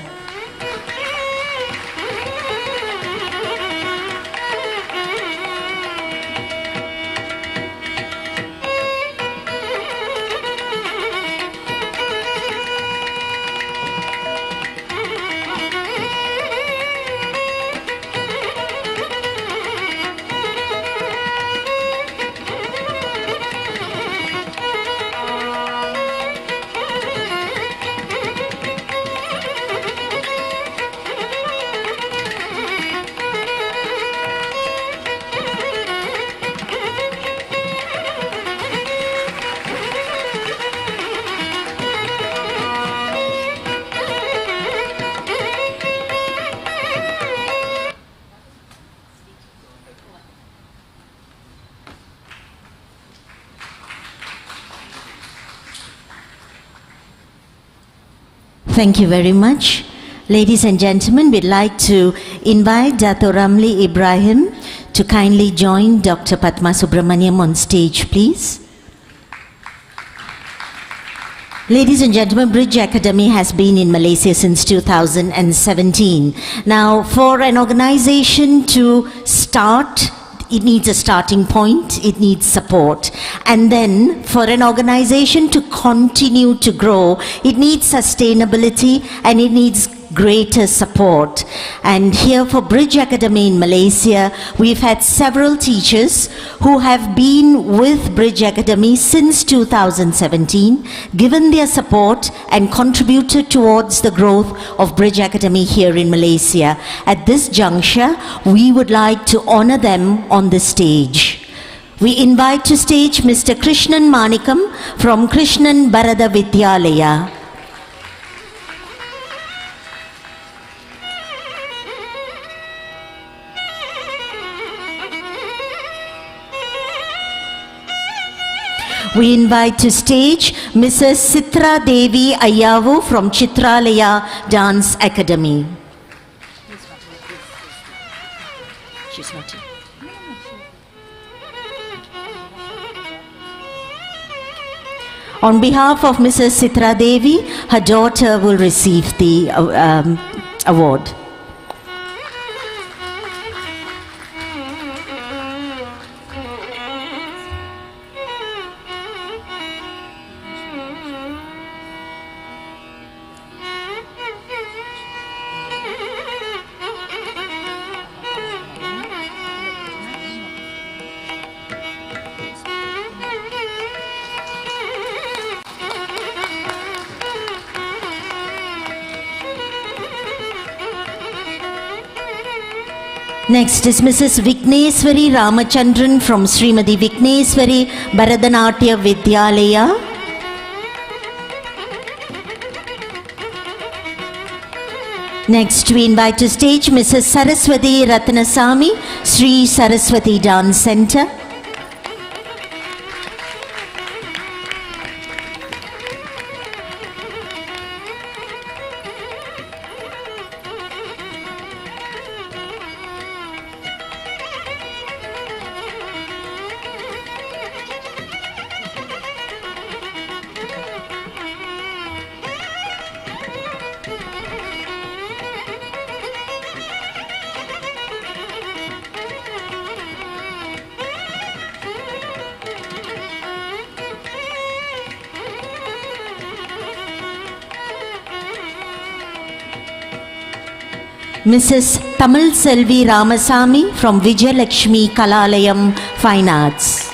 Thank you very much. Ladies and gentlemen, we'd like to invite Dato Ramli Ibrahim to kindly join Dr. Padma Subramaniam on stage, please. Ladies and gentlemen, Bridge Academy has been in Malaysia since 2017. Now, for an organization to start, it needs a starting point, it needs support. And then for an organization to continue to grow, it needs sustainability and it needs greater support. And here for Bridge Academy in Malaysia, we've had several teachers who have been with Bridge Academy since 2017, given their support and contributed towards the growth of Bridge Academy here in Malaysia. At this juncture, we would like to honor them on the stage. We invite to stage Mr. Krishnan Manikam from Krishnan Bharada Vidyalaya. We invite to stage Mrs. Sitra Devi Ayavu from Chitralaya Dance Academy. She's not here. On behalf of Mrs. Sitra Devi, her daughter will receive the award. Next is Mrs. Vigneswari Ramachandran from Srimati Vigneswari Bharatanatyam Vidyalaya. Next we invite to stage Mrs. Saraswati Ratnasamy, Sri Saraswati Dance Center. Mrs. Tamil Selvi Ramasamy from Vijayalakshmi Kalalayam Fine Arts.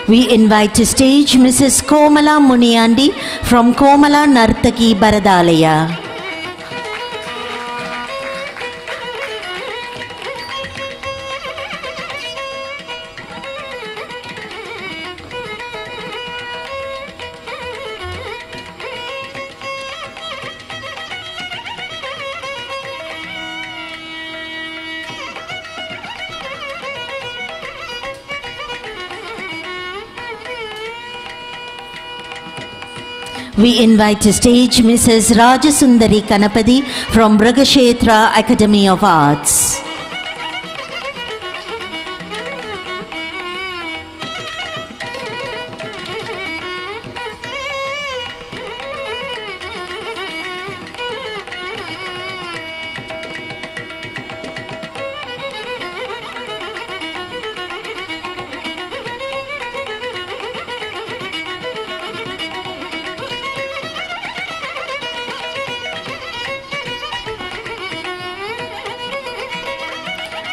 We invite to stage Mrs. Komala Muniyandi from Komala Nartaki Baradalaya. We invite to stage Mrs. Rajasundari Kanapati from Mrigashetra Academy of Arts.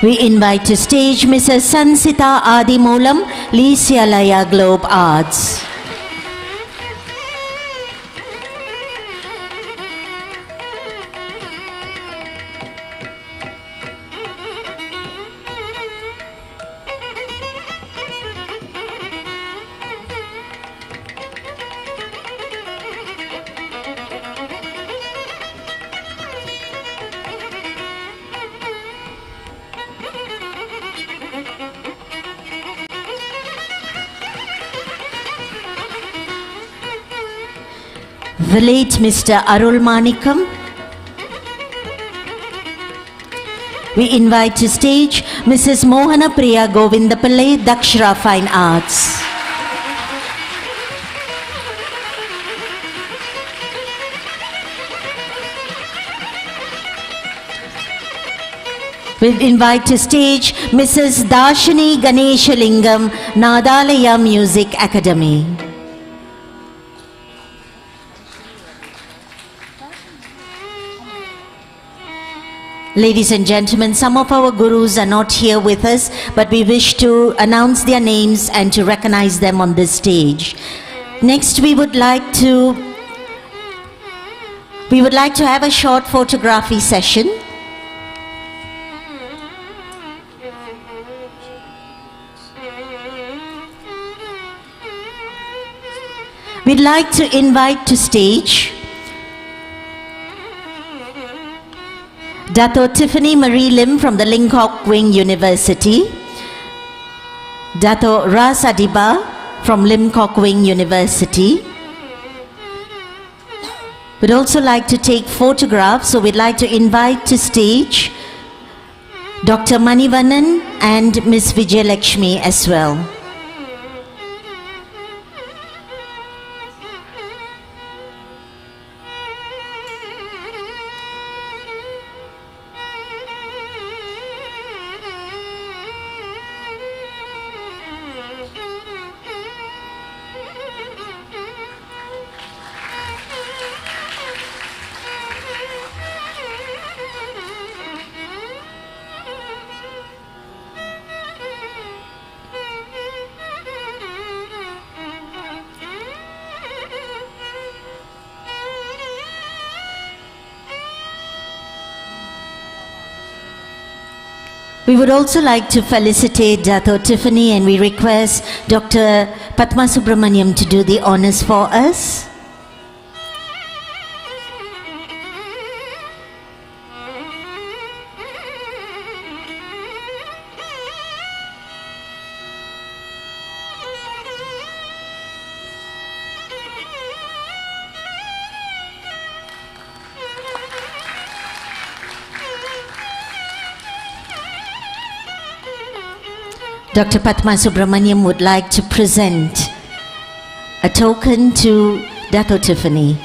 We invite to stage Mrs. Sansita Adimulam, Lysialaya Globe Arts. The late Mr. Arul Manikam. We invite to stage Mrs. Mohana Priya Govindapillai, Dakshra Fine Arts. We invite to stage Mrs. Dashini Ganeshalingam, Nadalaya Music Academy. Ladies and gentlemen, some of our gurus are not here with us, but we wish to announce their names and to recognize them on this stage. Next, we would like to have a short photography session. We'd like to invite to stage Dato Tiffany Marie Lim from the Lim Kok Wing University, Dato Ras Adiba from Lim Kok Wing University. We'd also like to take photographs, so we'd like to invite to stage Dr. Manivannan and Ms. Vijayalakshmi as well. We would also like to felicitate Dato Tiffany, and we request Dr. Padma Subramaniam to do the honors for us. Dr. Padma Subramaniam would like to present a token to Dato Tiffany.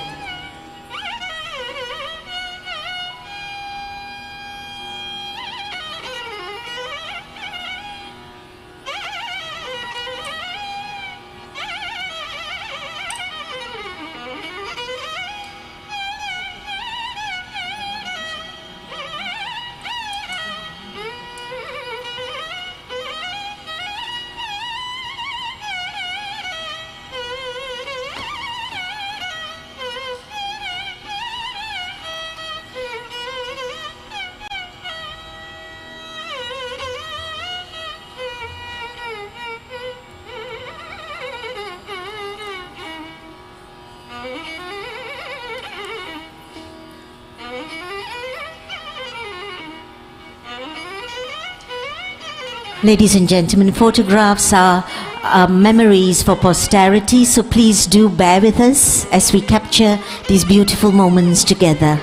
Ladies and gentlemen, photographs are memories for posterity, so please do bear with us as we capture these beautiful moments together.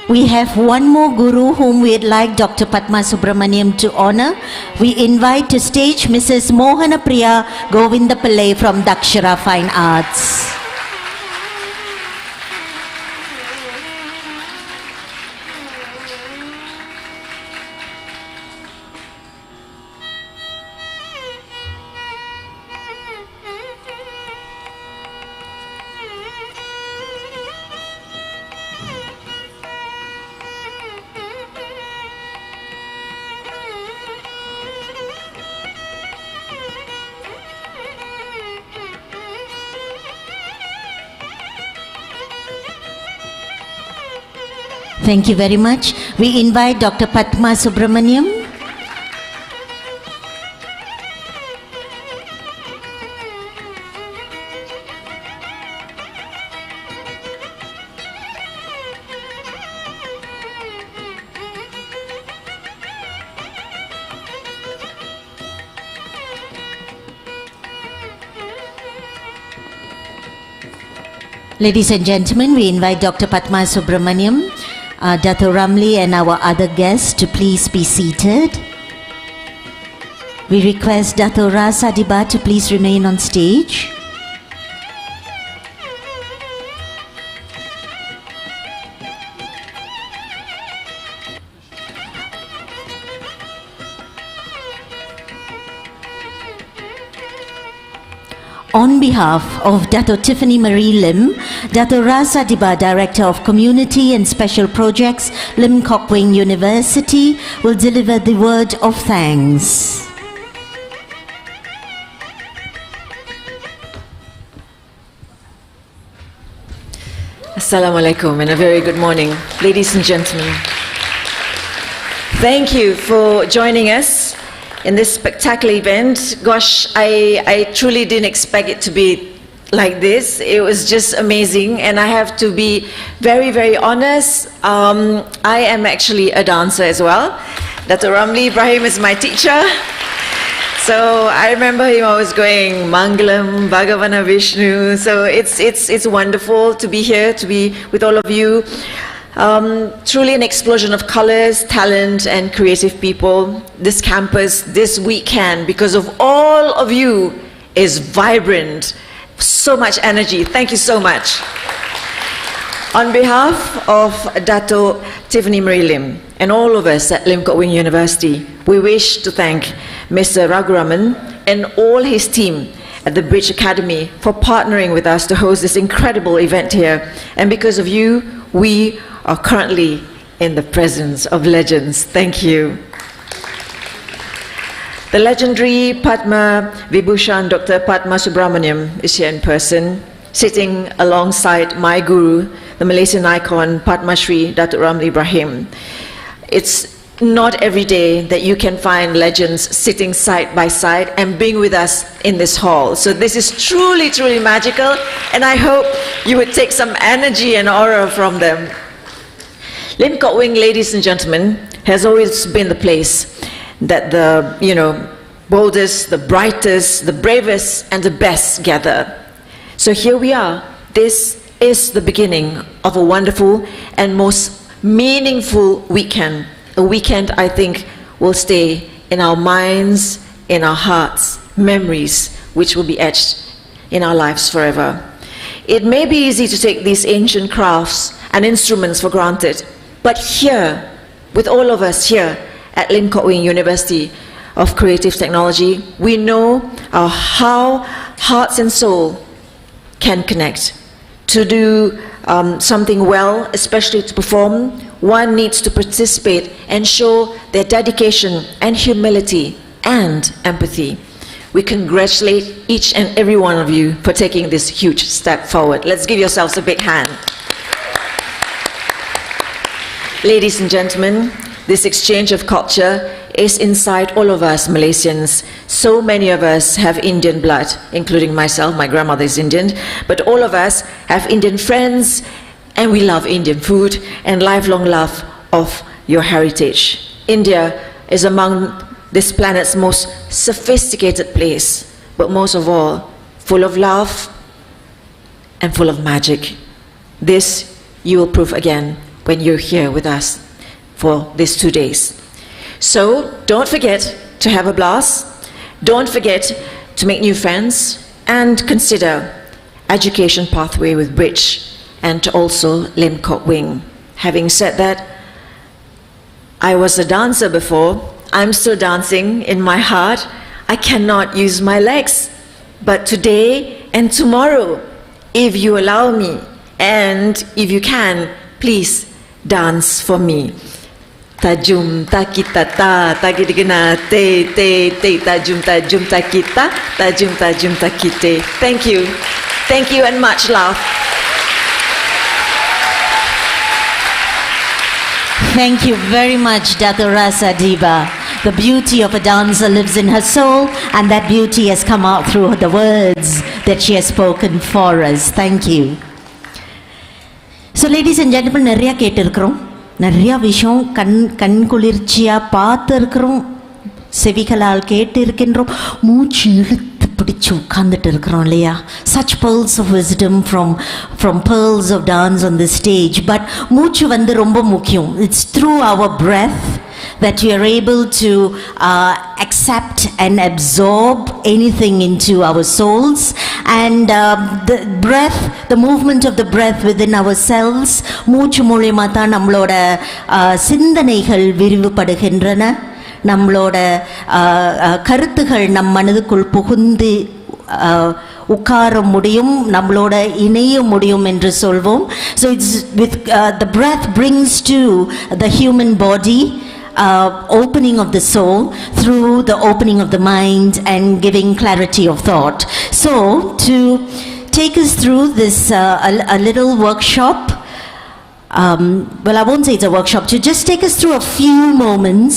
We have one more guru whom we'd like Dr. Padma Subramaniam to honor. We invite to stage Mrs. Mohana Priya Govindapillai from Dakshara Fine Arts. Thank you very much. We invite Dr. Padma Subramaniam. Ladies and gentlemen, we invite Dr. Padma Subramaniam, Dato Ramli and our other guests to please be seated. We request Dato Rasa Diba to please remain on stage. On behalf of Dato Tiffany Marie Lim, Dato Rasa Diba, Director of Community and Special Projects, Lim Kok Wing University, will deliver the word of thanks. Assalamualaikum and a very good morning, ladies and gentlemen. Thank you for joining us in this spectacular event. Gosh, I truly didn't expect it to be like this. It was just amazing, and I have to be very, very honest. I am actually a dancer as well. Dr. Ramli Ibrahim is my teacher. So I remember him always going Mangalam, Bhagavana Vishnu. So it's wonderful to be here, to be with all of you. Truly an explosion of colors, talent, and creative people. This campus, this weekend, because of all of you, is vibrant. So much energy. Thank you so much. On behalf of Dato Tiffany Marie Lim and all of us at Lim Kok Wing University, we wish to thank Mr. Raguraman and all his team at the Bridge Academy for partnering with us to host this incredible event here. And because of you, we are currently in the presence of legends. Thank you. The legendary Padma Vibhushan Dr. Padma Subramaniam is here in person, sitting alongside my guru, the Malaysian icon Padma Shri Datuk Ramli Ibrahim. It's not every day that you can find legends sitting side by side and being with us in this hall. So this is truly, truly magical, and I hope you would take some energy and aura from them. Lim Kok Wing, ladies and gentlemen, has always been the place that the, boldest, the brightest, the bravest, and the best gather. So here we are. This is the beginning of a wonderful and most meaningful weekend. A weekend I think will stay in our minds, in our hearts, memories, which will be etched in our lives forever. It may be easy to take these ancient crafts and instruments for granted, but here, with all of us here at Lim Kok Wing University of Creative Technology, we know how hearts and soul can connect. To do something well, especially to perform, one needs to participate and show their dedication and humility and empathy. We congratulate each and every one of you for taking this huge step forward. Let's give yourselves a big hand. Ladies and gentlemen, this exchange of culture is inside all of us Malaysians. So many of us have Indian blood, including myself. My grandmother is Indian, but all of us have Indian friends, and we love Indian food and lifelong love of your heritage. India is among this planet's most sophisticated place, but most of all, full of love and full of magic. This you will prove again when you're here with us for these 2 days. So don't forget to have a blast, don't forget to make new friends, and consider education pathway with Bridge and also Lim Kok Wing. Having said that, I was a dancer before. I'm still dancing in my heart. I cannot use my legs. But today and tomorrow, if you allow me, and if you can, please dance for me. Tajum ta kita ta tagidigana te te te tajum ta kita tajum ta kite. Thank you. Thank you and much love. Thank you very much, Dr. Rasa Diba. The beauty of a dancer lives in her soul, and that beauty has come out through the words that she has spoken for us. Thank you. So, ladies and gentlemen, நிறைய கேட்டிருக்கிறோம், நிறைய விஷயம் கண் குளிர்ச்சியா பார்த்திருக்கிறோம், செவிகளால் கேட்டிருக்கின்றோம், மூச்சு இழுத்து பிடிச்சு உட்கார்ந்துட்டு இருக்கிறோம் இல்லையா? Such pearls of wisdom from pearls of dance on the stage. But மூச்சு வந்து ரொம்ப முக்கியம். It's through our breath that we are able to accept and absorb anything into our souls, and the breath, the movement of the breath within ourselves, மூச்சு மூலமா தான் நம்மளோட சிந்தனைகள் விரிவுபடுகின்றன, நம்மளோட கருத்துகள் நம் மனதுக்குள் புகுந்து உட்கார முடியும், நம்மளோட இணைய முடியும் என்று சொல்வோம். So it's with the breath brings to the human body opening of the soul through the opening of the mind and giving clarity of thought. So to take us through this a little workshop, well, I won't say it's a workshop, to just take us through a few moments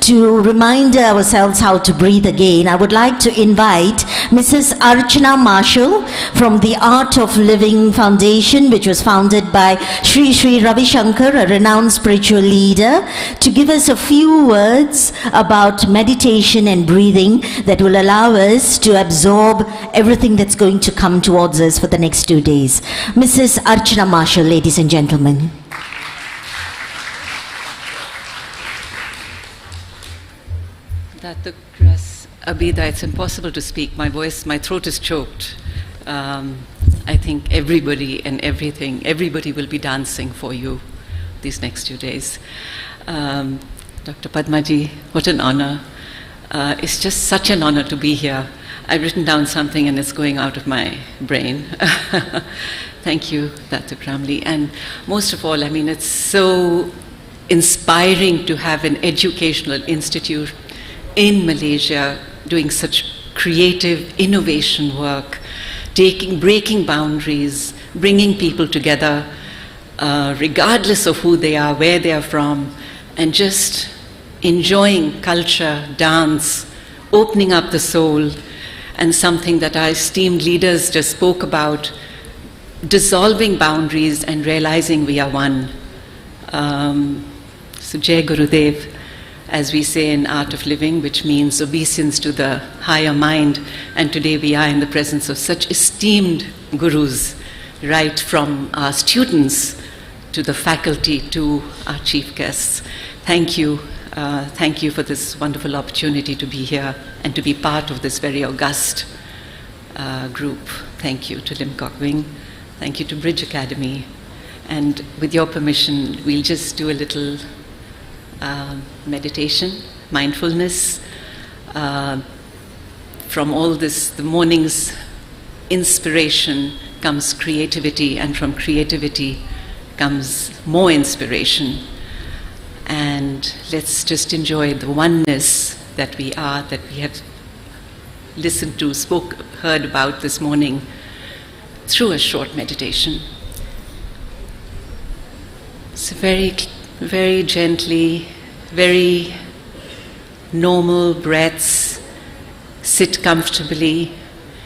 to remind ourselves how to breathe again. I would like to invite Mrs. Archana Marshall from the Art of Living Foundation, which was founded by Sri Ravi Shankar, a renowned spiritual leader, to give us a few words about meditation and breathing that will allow us to absorb everything that's going to come towards us for the next 2 days. Mrs. Archana Marshall, ladies and gentlemen. Abida, it's impossible to speak. My voice, my throat is choked. I think everybody and everybody will be dancing for you these next 2 days. Dr. Padmaji, what an honor. It's just such an honor to be here. I've written down something and it's going out of my brain. Thank you, Dr. Kramli. And most of all, I mean, it's so inspiring to have an educational institute in Malaysia doing such creative innovation work, breaking boundaries, bringing people together, regardless of who they are, where they are from, and just enjoying culture, dance, opening up the soul, and something that our esteemed leaders just spoke about, dissolving boundaries and realizing we are one. So Jai Gurudev, as we say in Art of Living, which means obeisance to the higher mind. And today we are in the presence of such esteemed gurus, right from our students to the faculty to our chief guests. Thank you. Thank you for this wonderful opportunity to be here and to be part of this very august group. Thank you to Lim Kok Wing. Thank you to Bridge Academy. And with your permission, we'll just do a little meditation, mindfulness. From all this, the morning's inspiration comes creativity, and from creativity comes more inspiration. And let's just enjoy the oneness that we are, that we have listened to, heard about this morning through a short meditation. So very gently, very normal breaths, sit comfortably,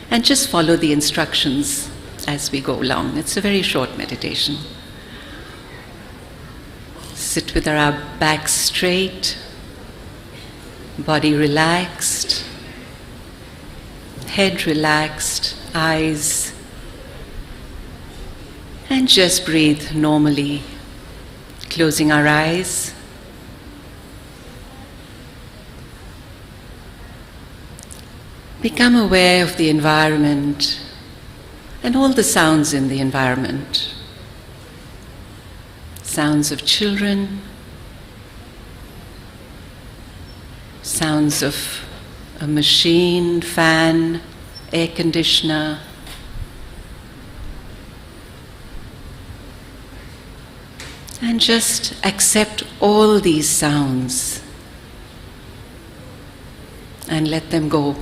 and just follow the instructions as we go along. It's a very short meditation. Sit with our back straight, body relaxed, head relaxed, eyes, and just breathe normally, closing our eyes. Become aware of the environment and all the sounds in the environment. Sounds of children, sounds of a machine, fan, air conditioner, and just accept all these sounds and let them go.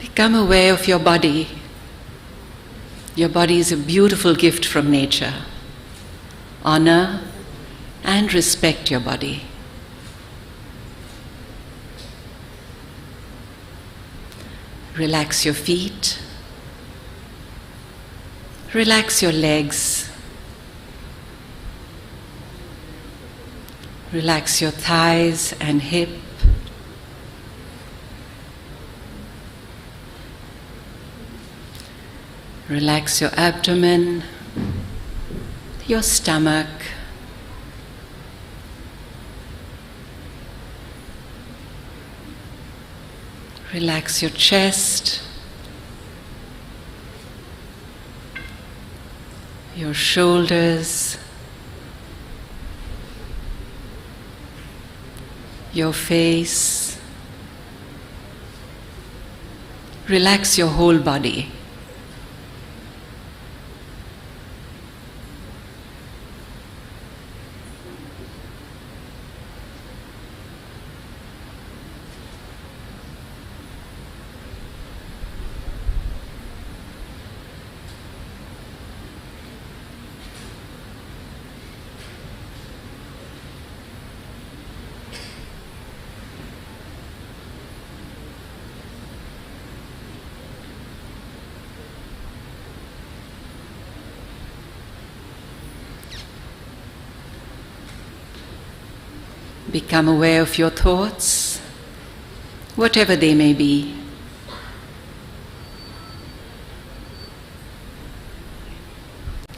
Become aware of your body. Your body is a beautiful gift from nature. Honor and respect your body. Relax your feet. Relax your legs. Relax your thighs and hip. Relax your abdomen, your stomach, relax your chest, your shoulders, your face. Relax your whole body. Become aware of your thoughts, whatever they may be.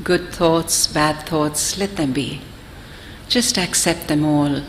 Good thoughts, bad thoughts, let them be. Just accept them all.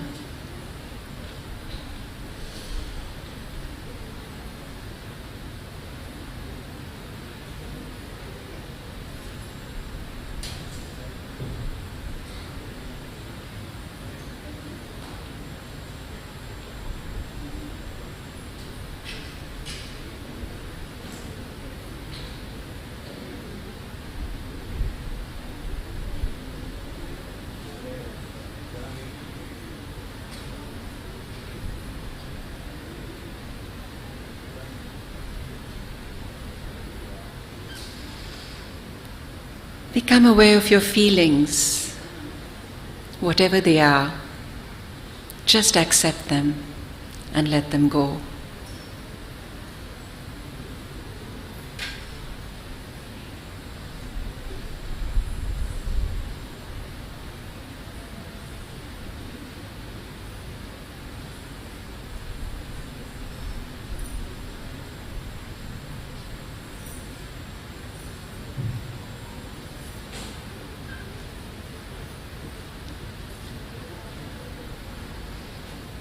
Become aware of your feelings, whatever they are. Just accept them and let them go.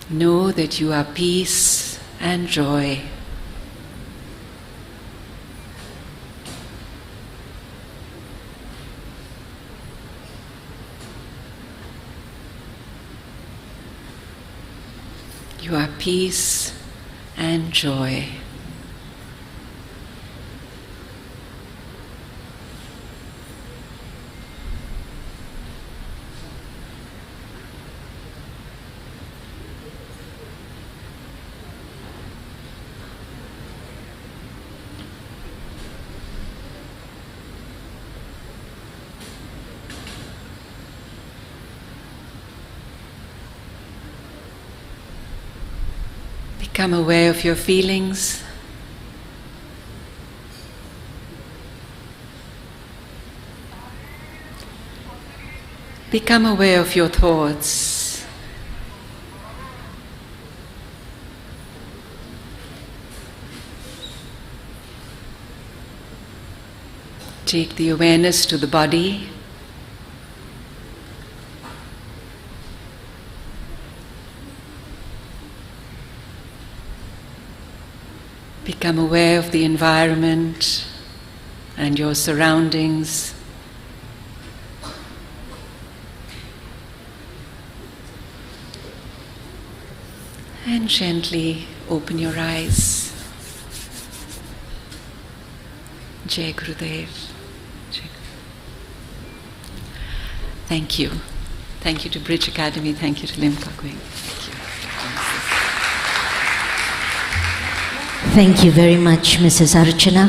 Know that you are peace and joy. You are peace and joy. Become aware of your feelings. Become aware of your thoughts. Take the awareness to the body. Become aware of the environment and your surroundings. And gently open your eyes. Jai Gurudev. Thank you. Thank you to Bridge Academy. Thank you to Lim Kakwing. Thank you very much, Mrs. Archana.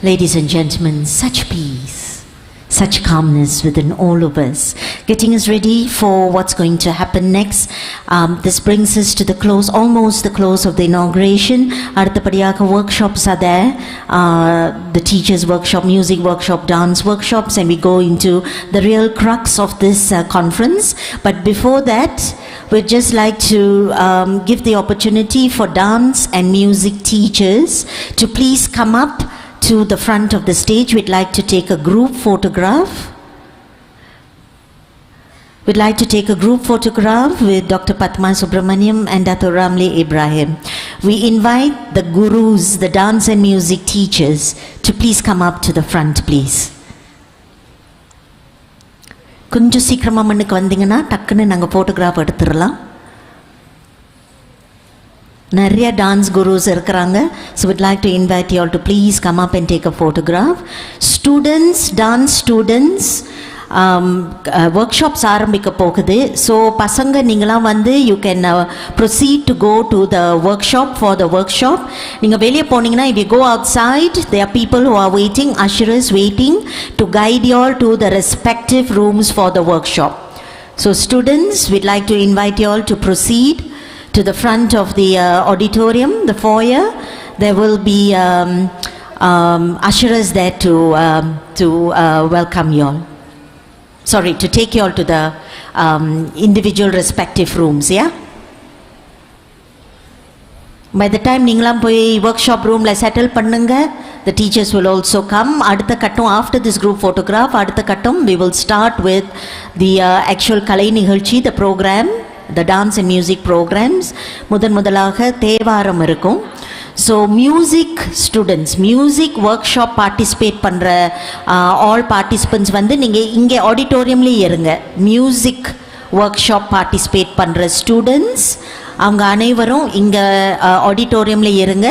Ladies and gentlemen, such peace, such calmness within all of us, getting us ready for what's going to happen next. This brings us to the close, almost the close of the inauguration. Arthapadiyaka workshops are there, the teachers workshop, music workshop, dance workshops, and we go into the real crux of this conference. But before that, we'd just like to give the opportunity for dance and music teachers to please come up to the front of the stage. We'd like to take a group photograph. We'd like to take a group photograph with Dr. Padma Subramaniam and Dr. Ramli Ibrahim. We invite the gurus, the dance and music teachers, to please come up to the front, please. கொஞ்சம் சீக்கிரமா மண்ணுக்கு வந்தீங்கன்னா டக்குன்னு நாங்கள் photograph எடுத்துடலாம். நிறைய dance குருஸ் இருக்கிறாங்க. So we'd like to invite you all to please come up and take a photograph. Students, dance students, workshops ஆரம்பிக்க போகுது. ஸோ பசங்க நீங்களாம் வந்து you can proceed to go to the workshop for the workshop. நீங்கள் வெளியே போனீங்கன்னா if you go outside, there are people who are waiting, ushers waiting to guide you all to the respective rooms for the workshop. So students, we'd like to invite you all to proceed to the front of the auditorium, the foyer. There will be ushers there to welcome you all. Sorry, to take you all to the individual respective rooms, yeah? By the time நீங்களாம் போய் workshop roomல settle பண்ணுங்க, the teachers will also come. அடுத்த கட்டம், after this group photograph, அடுத்த கட்டம் we will start with the actual கலை நிகழ்ச்சி, the program, the dance and music programs. முதலாக தேவாரம் இருக்கும். So music students, music workshop participate பண்ற all participants வந்து நீங்க இங்க ஆடிட்டோரியம்லயே இருங்க. Music workshop participate பண்ற students அவங்க அனைவரும் இங்க ஆடிட்டோரியம்ல இருங்க.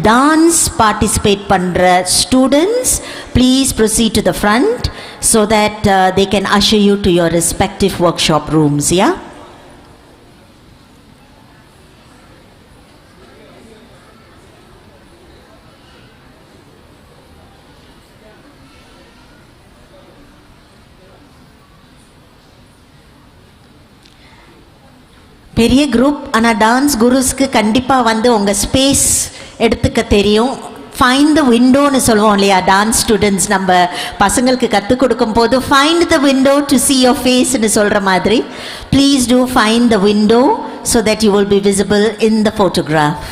Dance participate பண்ற students, please proceed to the front so that they can usher you to your respective workshop rooms, yeah? பெரிய குரூப், ஆனால் டான்ஸ் குருஸ்க்கு கண்டிப்பாக வந்து உங்கள் ஸ்பேஸ் எடுத்துக்க தெரியும். ஃபைண்ட் த விண்டோன்னு சொல்லுவோம் இல்லையா, டான்ஸ் ஸ்டூடெண்ட்ஸ் நம்ம பசங்களுக்கு கற்றுக் கொடுக்கும் போது find the window to see your ஃபேஸ்ன்னு சொல்கிற மாதிரி, please do find the window so that you will be visible in the photograph.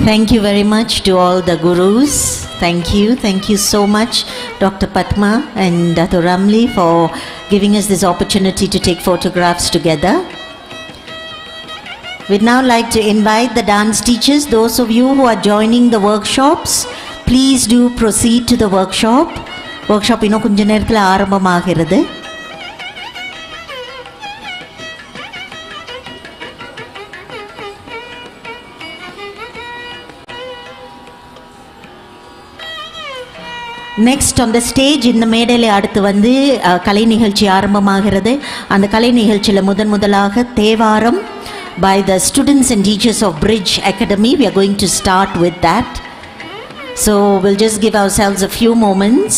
Thank you very much to all the gurus. Thank you so much, Dr. Padma and Dr. Ramli, for giving us this opportunity to take photographs together. We'd now like to invite the dance teachers, those of you who are joining the workshops, please do proceed to the workshop. Workshop இன்னும் கொஞ்ச நேரத்துல ஆரம்பமாகிறது. Next on the stage இந்த மேடையில் அடுத்து வந்து கலை நிகழ்ச்சி ஆரம்பமாகிறது. அந்த கலை நிகழ்ச்சியில் முதலாக Thevaram by the students and teachers of Bridge Academy. We are going to start with that. So we'll just give ourselves a few moments.